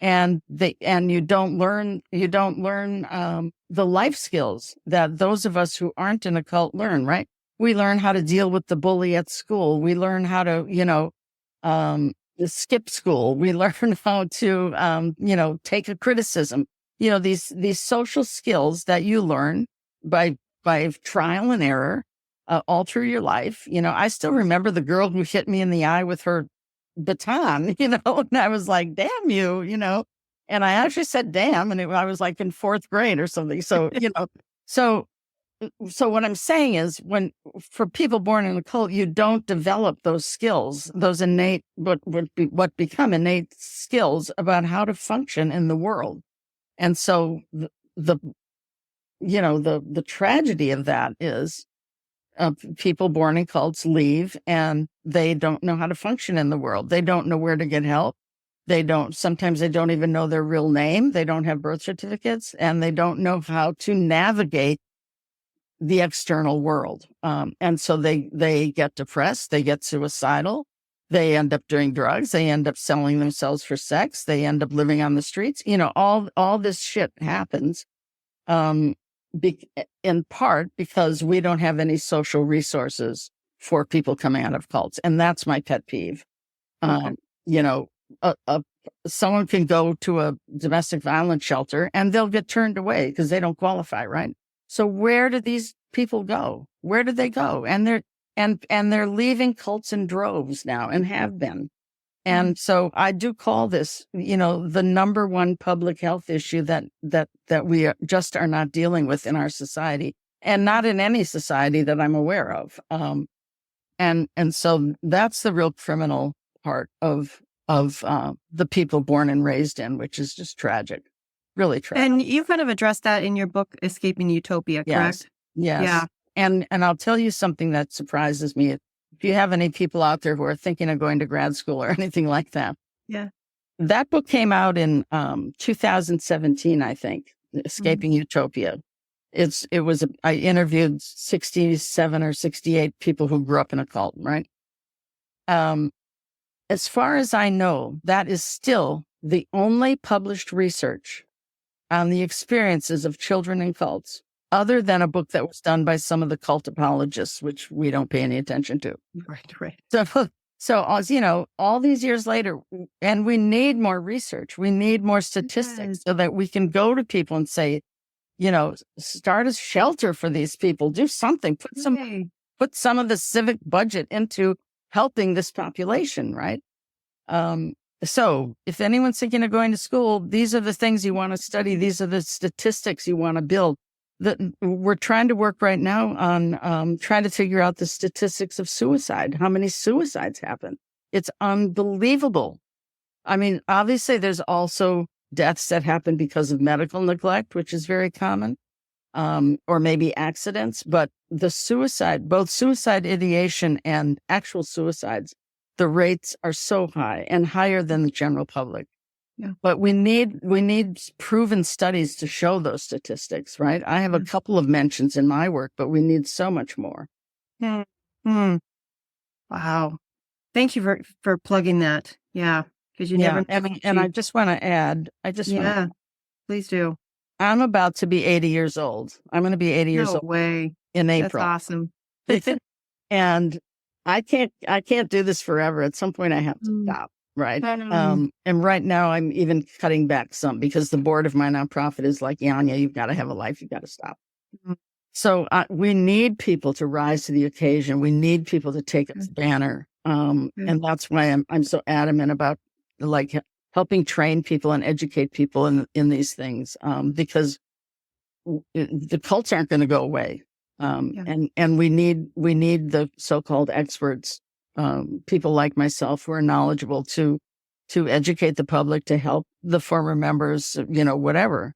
And you don't learn the life skills that those of us who aren't in a cult learn, right? We learn how to deal with the bully at school. We learn how to, skip school. We learn how to, take a criticism. These social skills that you learn by trial and error all through your life. I still remember the girl who hit me in the eye with her baton, and I was like, damn you, and I actually said damn, and I was like in fourth grade or something. So, so what I'm saying is, for people born in a cult, you don't develop those skills, those innate, what become innate skills about how to function in the world. And so the tragedy of that is, people born in cults leave and they don't know how to function in the world. They don't know where to get help. Sometimes they don't even know their real name. They don't have birth certificates, and they don't know how to navigate the external world. And so they get depressed, they get suicidal, they end up doing drugs, they end up selling themselves for sex, they end up living on the streets. All this shit happens. In part because we don't have any social resources for people coming out of cults. And that's my pet peeve. Okay. Someone can go to a domestic violence shelter and they'll get turned away because they don't qualify, right? So where do these people go? Where do they go? And they're leaving cults in droves now, and have been. And so I do call this, the number one public health issue that we just are not dealing with in our society, and not in any society that I'm aware of. And so that's the real criminal part of the people born and raised in, which is just tragic, really tragic. And you kind of addressed that in your book, Escaping Utopia, correct? Yes. Yeah. And I'll tell you something that surprises me. If you have any people out there who are thinking of going to grad school or anything like that. Yeah. That book came out in 2017, I think, Escaping Utopia. I interviewed 67 or 68 people who grew up in a cult, right? As far as I know, that is still the only published research on the experiences of children in cults, other than a book that was done by some of the cult apologists, which we don't pay any attention to. Right. So, all these years later, and we need more research. We need more statistics so that we can go to people and say, start a shelter for these people. Do something. Put some of the civic budget into helping this population, right? So if anyone's thinking of going to school, these are the things you want to study. These are the statistics you want to build. We're trying to work right now on trying to figure out the statistics of suicide. How many suicides happen? It's unbelievable. I mean, obviously, there's also deaths that happen because of medical neglect, which is very common, or maybe accidents. But both suicide ideation and actual suicides, the rates are so high and higher than the general public. Yeah. But we need proven studies to show those statistics, right? I have a couple of mentions in my work, but we need so much more. Wow. Thank you for plugging that. Yeah. Because you never. And I just want to add, please do. I'm about to be 80 years old. I'm going to be 80 years old. No way. In April. That's awesome. And I can't do this forever. At some point I have to stop. right? And right now I'm even cutting back some because the board of my nonprofit is like, Janja, you've got to have a life. You've got to stop. So we need people to rise to the occasion. We need people to take its banner. And that's why I'm so adamant about like helping train people and educate people in these things. Because the cults aren't going to go away. And we need the so-called experts, people like myself who are knowledgeable to educate the public, to help the former members, whatever.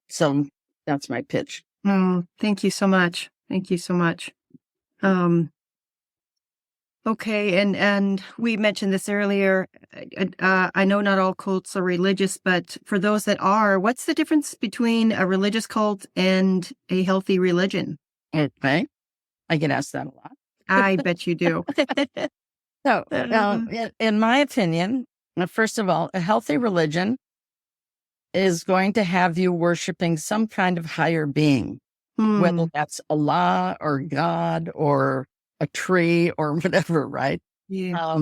So that's my pitch. Oh, thank you so much. Thank you so much. Okay, and we mentioned this earlier. I know not all cults are religious, but for those that are, what's the difference between a religious cult and a healthy religion? Okay, I get asked that a lot. I bet you do. So, in my opinion, first of all, a healthy religion is going to have you worshiping some kind of higher being, whether that's Allah or God or a tree or whatever, right? Yeah.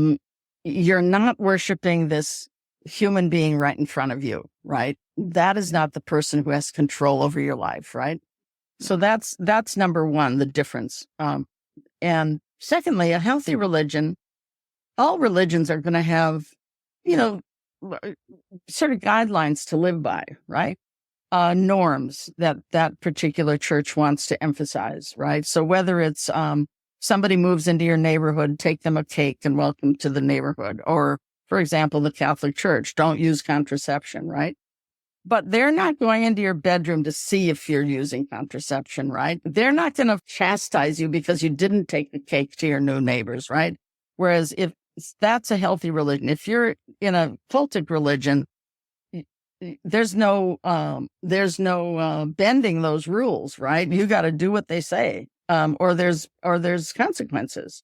You're not worshiping this human being right in front of you, right? That is not the person who has control over your life, right? So that's number one, the difference. And secondly, a healthy religion, all religions are going to have, sort of guidelines to live by, right? Norms that particular church wants to emphasize, right? So whether it's somebody moves into your neighborhood, take them a cake and welcome to the neighborhood. Or, for example, the Catholic Church, don't use contraception, right? But they're not going into your bedroom to see if you're using contraception, right? They're not going to chastise you because you didn't take the cake to your new neighbors, right? Whereas if that's a healthy religion, if you're in a cultic religion, there's no bending those rules, right? You got to do what they say, or there's consequences.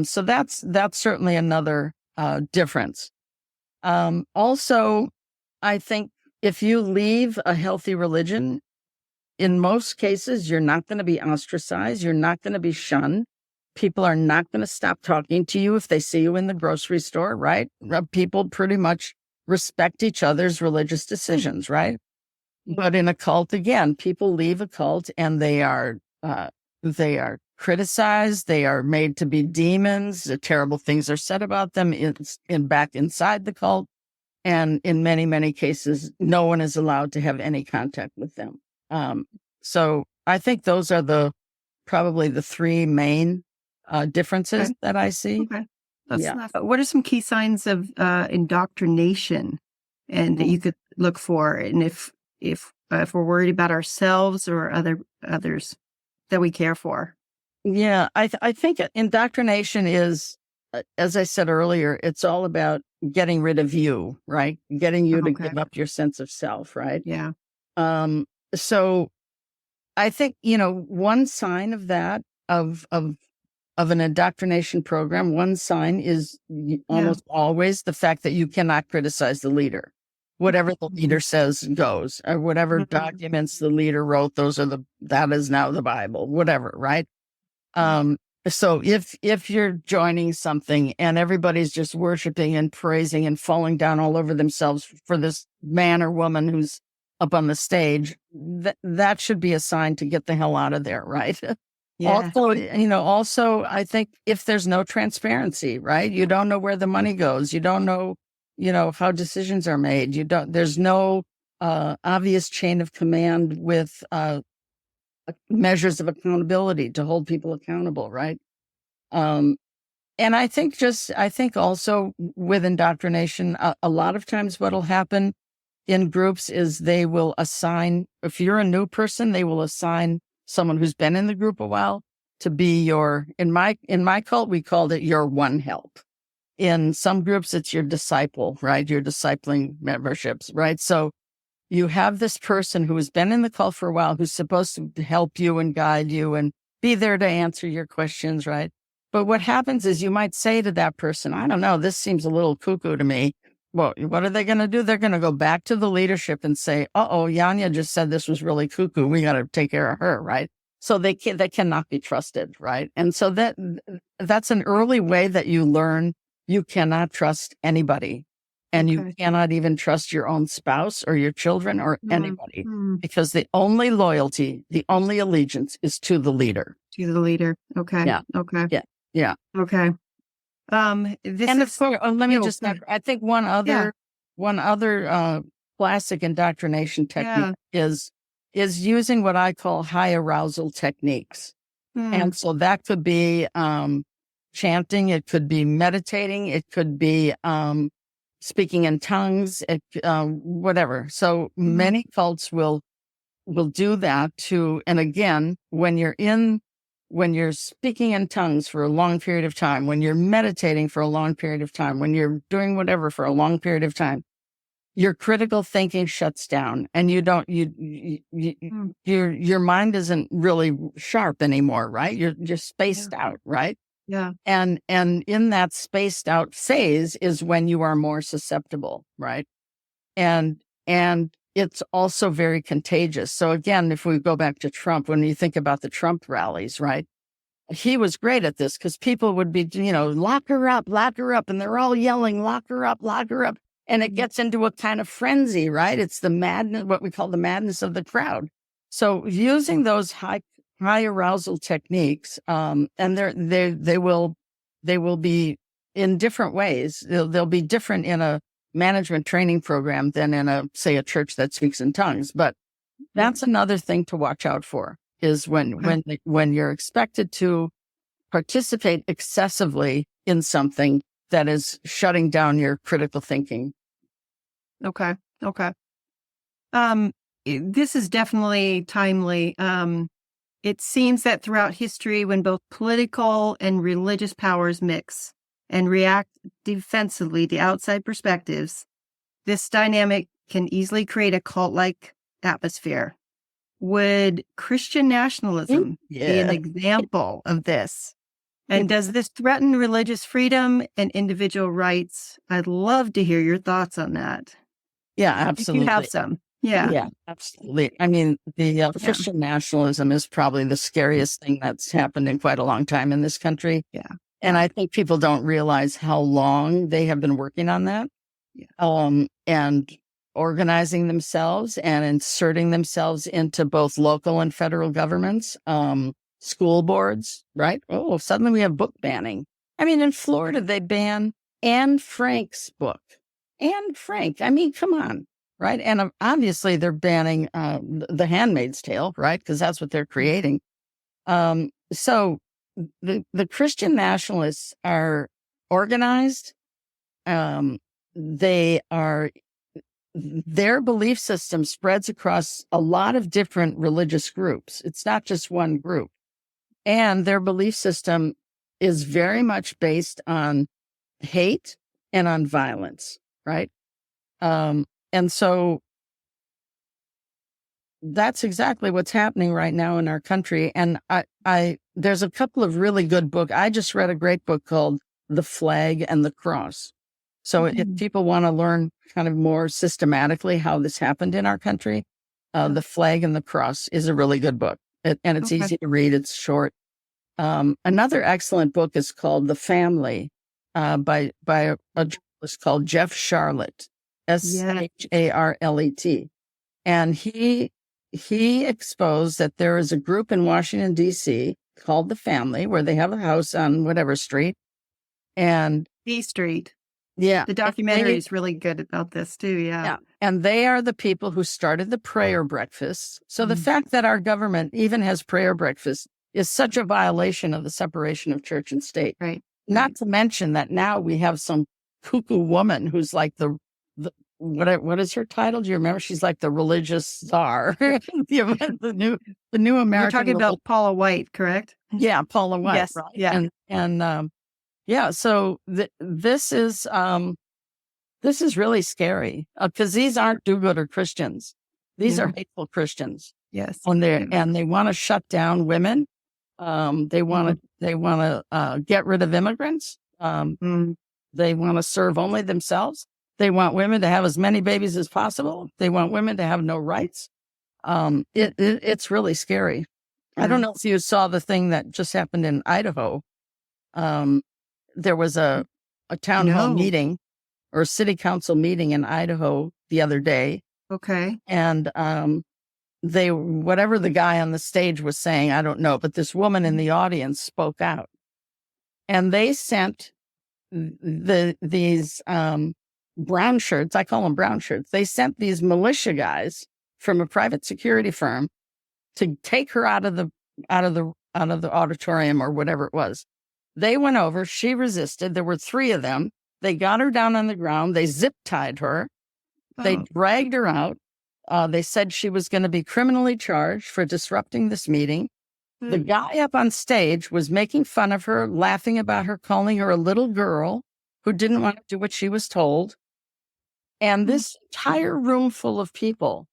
So that's certainly another difference. Also, I think if you leave a healthy religion, in most cases, you're not going to be ostracized. You're not going to be shunned. People are not going to stop talking to you if they see you in the grocery store, right? People pretty much respect each other's religious decisions, right? But in a cult, again, people leave a cult and they are criticized. They are made to be demons. Terrible things are said about them back inside the cult. And in many, many cases, no one is allowed to have any contact with them. So I think those are probably the three main differences that I see. Okay. What are some key signs of indoctrination and that you could look for? And if we're worried about ourselves or others that we care for? Yeah, I think indoctrination is, as I said earlier, it's all about getting rid of you, right? Getting you to give up your sense of self, right? Yeah. So I think, one sign of that, of an indoctrination program, one sign is almost always the fact that you cannot criticize the leader. Whatever the leader says goes, or whatever documents the leader wrote, that is now the Bible, whatever, right? So if you're joining something and everybody's just worshiping and praising and falling down all over themselves for this man or woman who's up on the stage, that should be a sign to get the hell out of there, right? Yeah. Also, I think if there's no transparency, right? You don't know where the money goes. You don't know, how decisions are made. There's no obvious chain of command with measures of accountability to hold people accountable, right? And I think also with indoctrination, a lot of times what'll happen in groups is they will assign, if you're a new person, they will assign someone who's been in the group a while to be in my cult, we called it your one help. In some groups, it's your disciple, right? Your discipling memberships, right? So you have this person who has been in the cult for a while, who's supposed to help you and guide you and be there to answer your questions, right? But what happens is you might say to that person, I don't know, this seems a little cuckoo to me. Well, what are they going to do? They're going to go back to the leadership and say, Janja just said this was really cuckoo. We got to take care of her, right? So they cannot be trusted, right? And so that's an early way that you learn you cannot trust anybody. And you Okay. cannot even trust your own spouse or your children or anybody, because the only loyalty, the only allegiance is to the leader. To the leader. Okay. Yeah. Okay. Yeah. Yeah. Okay. This And is, of course, let me you know, just, I think one other classic indoctrination technique is using what I call high arousal techniques. And so that could be chanting, it could be meditating, it could be speaking in tongues, whatever. So many cults will do that too. And again, when you're speaking in tongues for a long period of time, when you're meditating for a long period of time, when you're doing whatever for a long period of time, your critical thinking shuts down, and your mind isn't really sharp anymore, right? You're spaced out, right? Yeah. And in that spaced out phase is when you are more susceptible, right? And it's also very contagious. So again, if we go back to Trump, when you think about the Trump rallies, right? He was great at this because people would be, lock her up, and they're all yelling, lock her up, lock her up. And it gets into a kind of frenzy, right? It's the madness, what we call the madness of the crowd. So using those high arousal techniques, and they will be in different ways. They'll be different in a management training program than in a church that speaks in tongues. But that's another thing to watch out for, is when you're expected to participate excessively in something that is shutting down your critical thinking. Okay. Okay. This is definitely timely. It seems that throughout history, when both political and religious powers mix and react defensively to outside perspectives, this dynamic can easily create a cult-like atmosphere. Would Christian nationalism be an example of this? And does this threaten religious freedom and individual rights? I'd love to hear your thoughts on that. Yeah, absolutely. If you have some. Yeah. Yeah, absolutely. I mean, the Christian nationalism is probably the scariest thing that's happened in quite a long time in this country. Yeah. And I think people don't realize how long they have been working on that. Yeah. And organizing themselves and inserting themselves into both local and federal governments, school boards, right? Oh, suddenly we have book banning. I mean, in Florida, they ban Anne Frank's book. Anne Frank. I mean, come on, right? And obviously they're banning The Handmaid's Tale, right? Because that's what they're creating. So the Christian nationalists are organized. Their belief system spreads across a lot of different religious groups. It's not just one group. And their belief system is very much based on hate and on violence, right? And so that's exactly what's happening right now in our country. And there's a couple of really good books. I just read a great book called The Flag and the Cross. So if people want to learn kind of more systematically how this happened in our country, The Flag and the Cross is a really good book. And it's easy to read. It's short. Another excellent book is called The Family by a journalist called Jeff Sharlet, Sharlet. And he exposed that there is a group in Washington, D.C. called The Family, where they have a house on whatever street. And D Street. Yeah. The documentary is really good about this too. Yeah. And they are the people who started the prayer breakfast. So the fact that our government even has prayer breakfast is such a violation of the separation of church and state. Right. Not to mention that now we have some cuckoo woman who's like what is her title? Do you remember? She's like the religious czar. the new American. You're talking about Paula White, correct? Yeah, Paula White. Yes. Right? Yeah. So this is really scary because these aren't do-gooder Christians. These are hateful Christians. Yes. And they want to shut down women. They want to get rid of immigrants. They want to serve only themselves. They want women to have as many babies as possible. They want women to have no rights. It's really scary. I don't know if you saw the thing that just happened in Idaho. There was a a town hall No. meeting or city council meeting in Idaho the other day. Okay. And whatever the guy on the stage was saying, I don't know, but this woman in the audience spoke out. And they sent these brown shirts, I call them brown shirts. They sent these militia guys from a private security firm to take her out of the auditorium or whatever it was. They went over, she resisted. There were 3 of them. They got her down on the ground. They zip tied her. They dragged her out. They said she was going to be criminally charged for disrupting this meeting. The guy up on stage was making fun of her, laughing about her, calling her a little girl who didn't want to do what she was told. And this entire room full of people,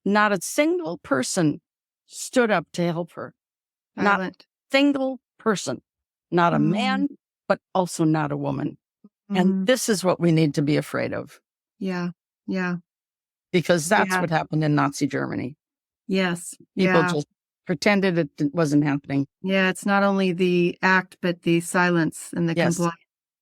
not a single person stood up to help her. Not a single person. Not a man, but also not a woman. And this is what we need to be afraid of. Yeah. Yeah. Because that's what happened in Nazi Germany. Yes. People just pretended it wasn't happening. Yeah. It's not only the act, but the silence and the compliance.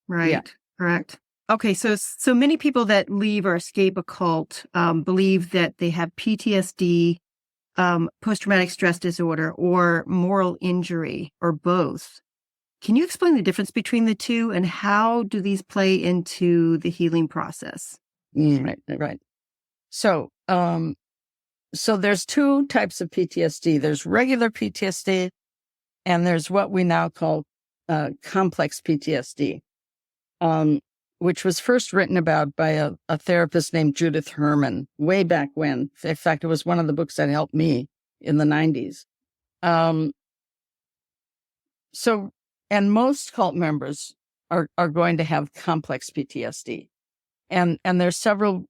Right. Yeah. Correct. Okay. So many people that leave or escape a cult believe that they have PTSD, post-traumatic stress disorder, or moral injury, or both. Can you explain the difference between the two, and how do these play into the healing process? Right. So there's 2 types of PTSD. There's regular PTSD, and there's what we now call complex PTSD, which was first written about by a therapist named Judith Herman way back when. In fact, it was one of the books that helped me in the 90s. And most cult members are going to have complex PTSD. And there's several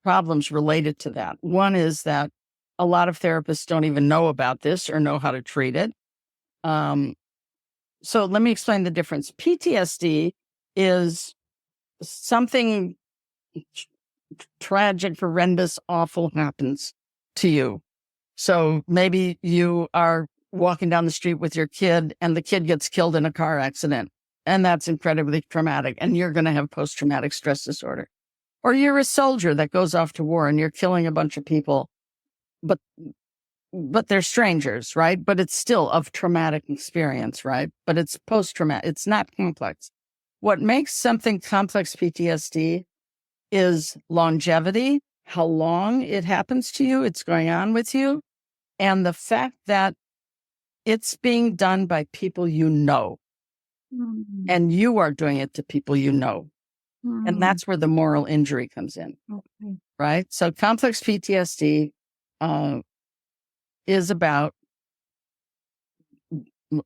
problems related to that. One is that a lot of therapists don't even know about this or know how to treat it. So let me explain the difference. PTSD is something tragic, horrendous, awful happens to you. So maybe you are walking down the street with your kid and the kid gets killed in a car accident. And that's incredibly traumatic. And you're going to have post-traumatic stress disorder. Or you're a soldier that goes off to war and you're killing a bunch of people. But they're strangers, right? But it's still of traumatic experience, right? But it's post-traumatic. It's not complex. What makes something complex PTSD is longevity, how long it happens to you, it's going on with you, and the fact that it's being done by people you know, and you are doing it to people you know. And that's where the moral injury comes in, right? So complex PTSD is about,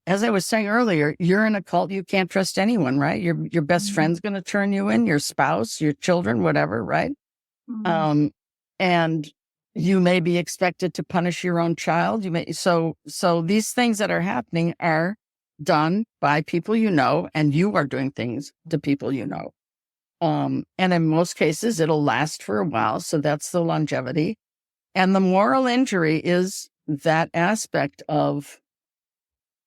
as I was saying earlier, you're in a cult, you can't trust anyone, right? Your best friend's going to turn you in, your spouse, your children, whatever, right? And you may be expected to punish your own child. So these things that are happening are done by people you know, and you are doing things to people you know. And in most cases, it'll last for a while. So that's the longevity. And the moral injury is that aspect of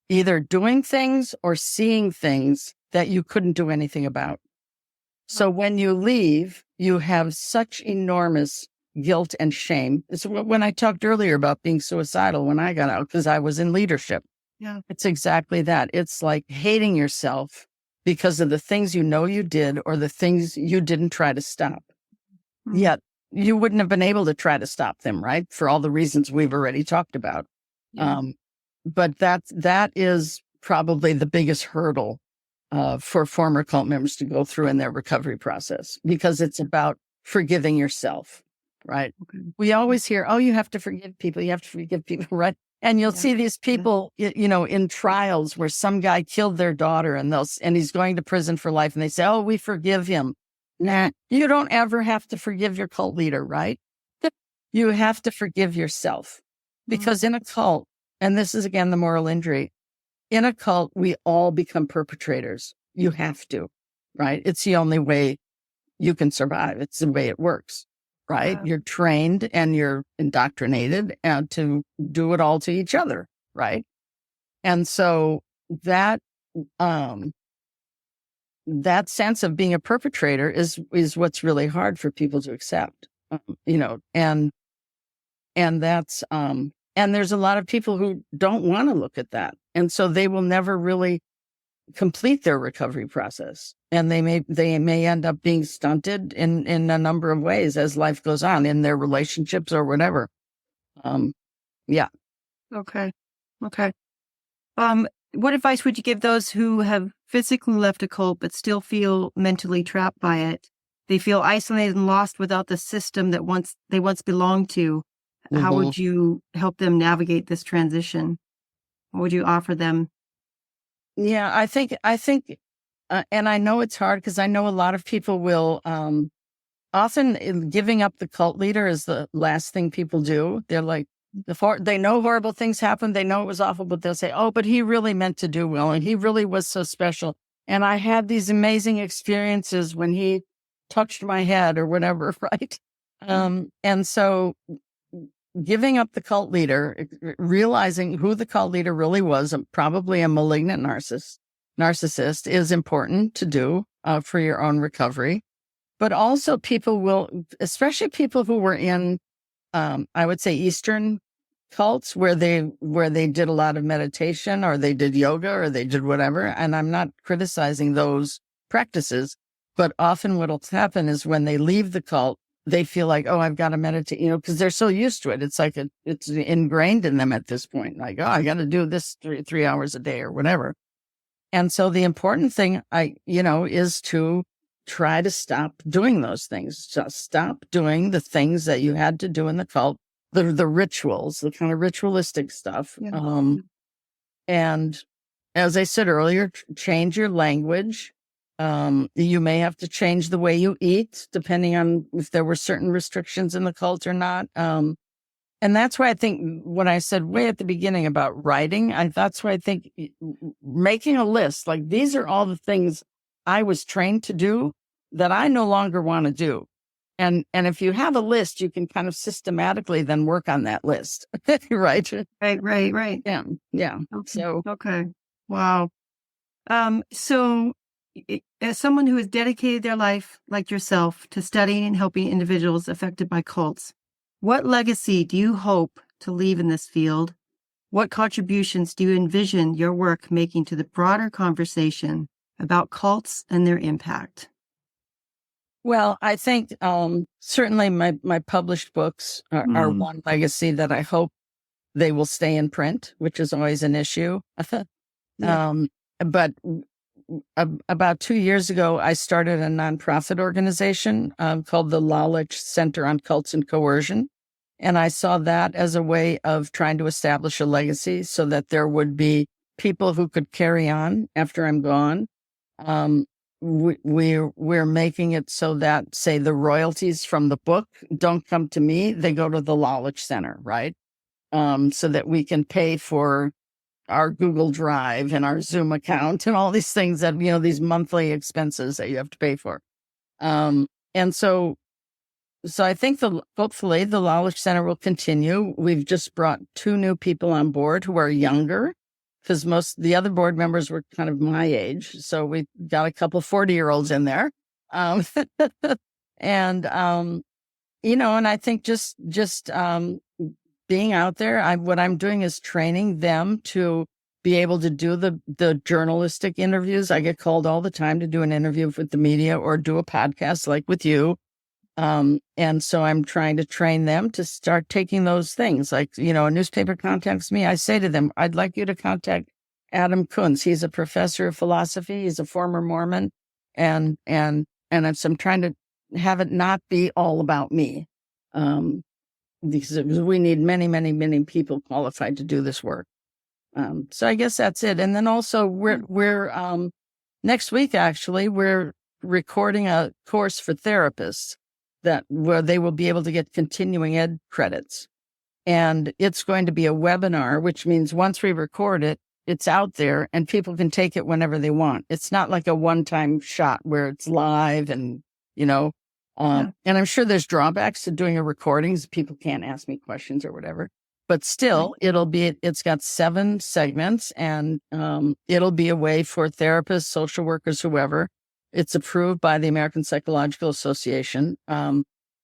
either doing things or seeing things that you couldn't do anything about. So when you leave, you have such enormous guilt and shame. It's when I talked earlier about being suicidal when I got out, because I was in leadership. Yeah. It's exactly that. It's like hating yourself because of the things you know you did or the things you didn't try to stop. Yet you wouldn't have been able to try to stop them, right? For all the reasons we've already talked about. Yeah. But that is probably the biggest hurdle for former cult members to go through in their recovery process, because it's about forgiving yourself, right? Okay. We always hear, oh, you have to forgive people. You have to forgive people, right? And you'll see these people, in trials where some guy killed their daughter and he's going to prison for life. And they say, oh, we forgive him. Nah, you don't ever have to forgive your cult leader, right? You have to forgive yourself, because in a cult, and this is again the moral injury, in a cult, we all become perpetrators. You have to, right? It's the only way you can survive. It's the way it works, right? Wow. You're trained and you're indoctrinated to do it all to each other, right? And so that that sense of being a perpetrator is what's really hard for people to accept, and that's, and there's a lot of people who don't want to look at that. And so they will never really complete their recovery process. And they may end up being stunted in a number of ways as life goes on in their relationships or whatever. Yeah. Okay. Okay. What advice would you give those who have physically left a cult but still feel mentally trapped by it? They feel isolated and lost without the system that they once belonged to. How would you help them navigate this transition? What would you offer them? Yeah, I think, and I know it's hard because I know a lot of people will, often giving up the cult leader is the last thing people do. They're like, they know horrible things happened. They know it was awful, but they'll say, oh, but he really meant to do well. And he really was so special. And I had these amazing experiences when he touched my head or whatever. Right. And so giving up the cult leader, realizing who the cult leader really was, probably a malignant narcissist, is important to do for your own recovery. But also people will, especially people who were in, I would say, Eastern cults where they did a lot of meditation or they did yoga or they did whatever. And I'm not criticizing those practices, but often what'll happen is when they leave the cult, they feel like, oh, I've got to meditate, because they're so used to it. It's like it's ingrained in them at this point. Like, oh, I got to do this 3 hours a day or whatever. And so the important thing is to try to stop doing those things. Just stop doing the things that you had to do in the cult, the rituals, the kind of ritualistic stuff. Yeah. And as I said earlier, change your language. You may have to change the way you eat, depending on if there were certain restrictions in the cult or not. And that's why I think when I said way at the beginning about writing, that's why I think making a list, like these are all the things I was trained to do that I no longer want to do. And if you have a list, you can kind of systematically then work on that list. Right. Right. Yeah. Yeah. Okay. So, okay. Wow. So as someone who has dedicated their life, like yourself, to studying and helping individuals affected by cults, what legacy do you hope to leave in this field? What contributions do you envision your work making to the broader conversation about cults and their impact? well, I think certainly my published books are one legacy that I hope they will stay in print, which is always an issue. Yeah. But about 2 years ago, I started a nonprofit organization called the Lalich Center on Cults and Coercion. And I saw that as a way of trying to establish a legacy so that there would be people who could carry on after I'm gone. We're making it so that, say, the royalties from the book don't come to me. They go to the Lalich Center, right? So that we can pay for our Google Drive and our Zoom account and all these things that, these monthly expenses that you have to pay for. And so I think hopefully the Lalich Center will continue. We've just brought 2 new people on board who are younger because most the other board members were kind of my age. So we got a couple 40-year-olds in there. And, and I think just being out there, what I'm doing is training them to be able to do the journalistic interviews. I get called all the time to do an interview with the media or do a podcast like with you. And so I'm trying to train them to start taking those things. Like, a newspaper contacts me. I say to them, I'd like you to contact Adam Kuntz. He's a professor of philosophy. He's a former Mormon. And I'm trying to have it not be all about me. Because we need many, many, many people qualified to do this work. So I guess that's it. And then also we're next week, actually, we're recording a course for therapists where they will be able to get continuing ed credits. And it's going to be a webinar, which means once we record it, it's out there and people can take it whenever they want. It's not like a one-time shot where it's live and, and I'm sure there's drawbacks to doing a recording. People can't ask me questions or whatever, but still it's got 7 segments and it'll be a way for therapists, social workers, whoever, It's approved by the American Psychological Association.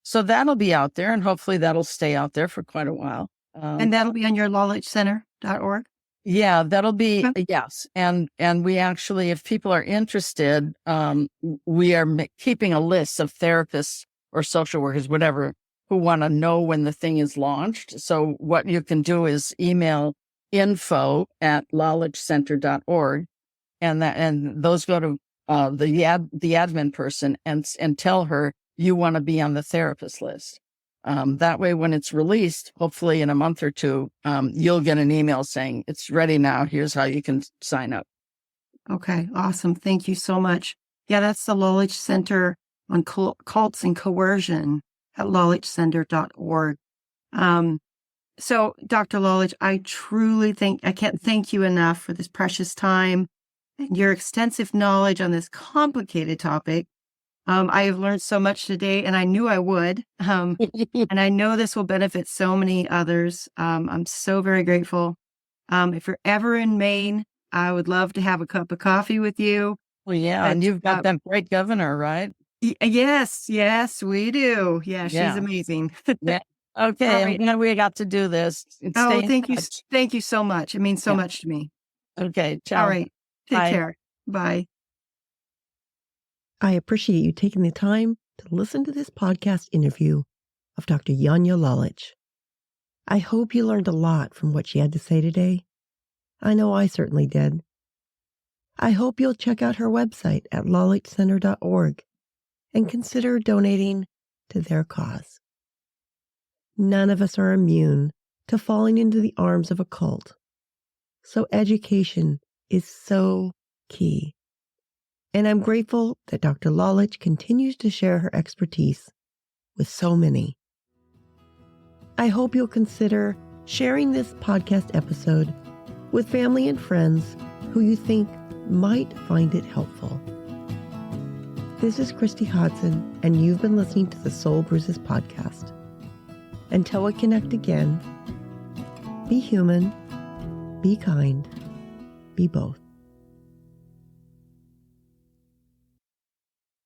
So that'll be out there, and hopefully that'll stay out there for quite a while. And that'll be on your lalichcenter.org? Yeah, that'll be, Okay. yes. And we actually, if people are interested, we are keeping a list of therapists or social workers, whatever, who want to know when the thing is launched. So what you can do is email info@lalichcenter.org, and those go to the admin person and tell her you want to be on the therapist list. That way, when it's released, hopefully in a month or two, you'll get an email saying it's ready now. Here's how you can sign up. Okay, awesome. Thank you so much. Yeah, that's the Lalich Center on Cults and Coercion at lalichcenter.org. So, Dr. Lalich, I can't thank you enough for this precious time and your extensive knowledge on this complicated topic. I have learned so much today, and I knew I would. And I know this will benefit so many others. I'm so very grateful. If you're ever in Maine, I would love to have a cup of coffee with you. Well, yeah, and you've got that great governor, right? Yes, we do. Yeah, she's amazing. Yeah. Okay, right. and we got to do this. Thank you. Thank you so much. It means so much to me. Okay, ciao. All right. Take Bye. care. Bye. I appreciate you taking the time to listen to this podcast interview of Dr. Janja Lalich. I hope you learned a lot from what she had to say today. I know I certainly did. I hope you'll check out her website at lalichcenter.org and consider donating to their cause. None of us are immune to falling into the arms of a cult, so education is so key. And I'm grateful that Dr. Lalich continues to share her expertise with so many. I hope you'll consider sharing this podcast episode with family and friends who you think might find it helpful. This is Christy Hodson, and you've been listening to the Soul Bruises podcast. Until we connect again, be human, be kind, be both.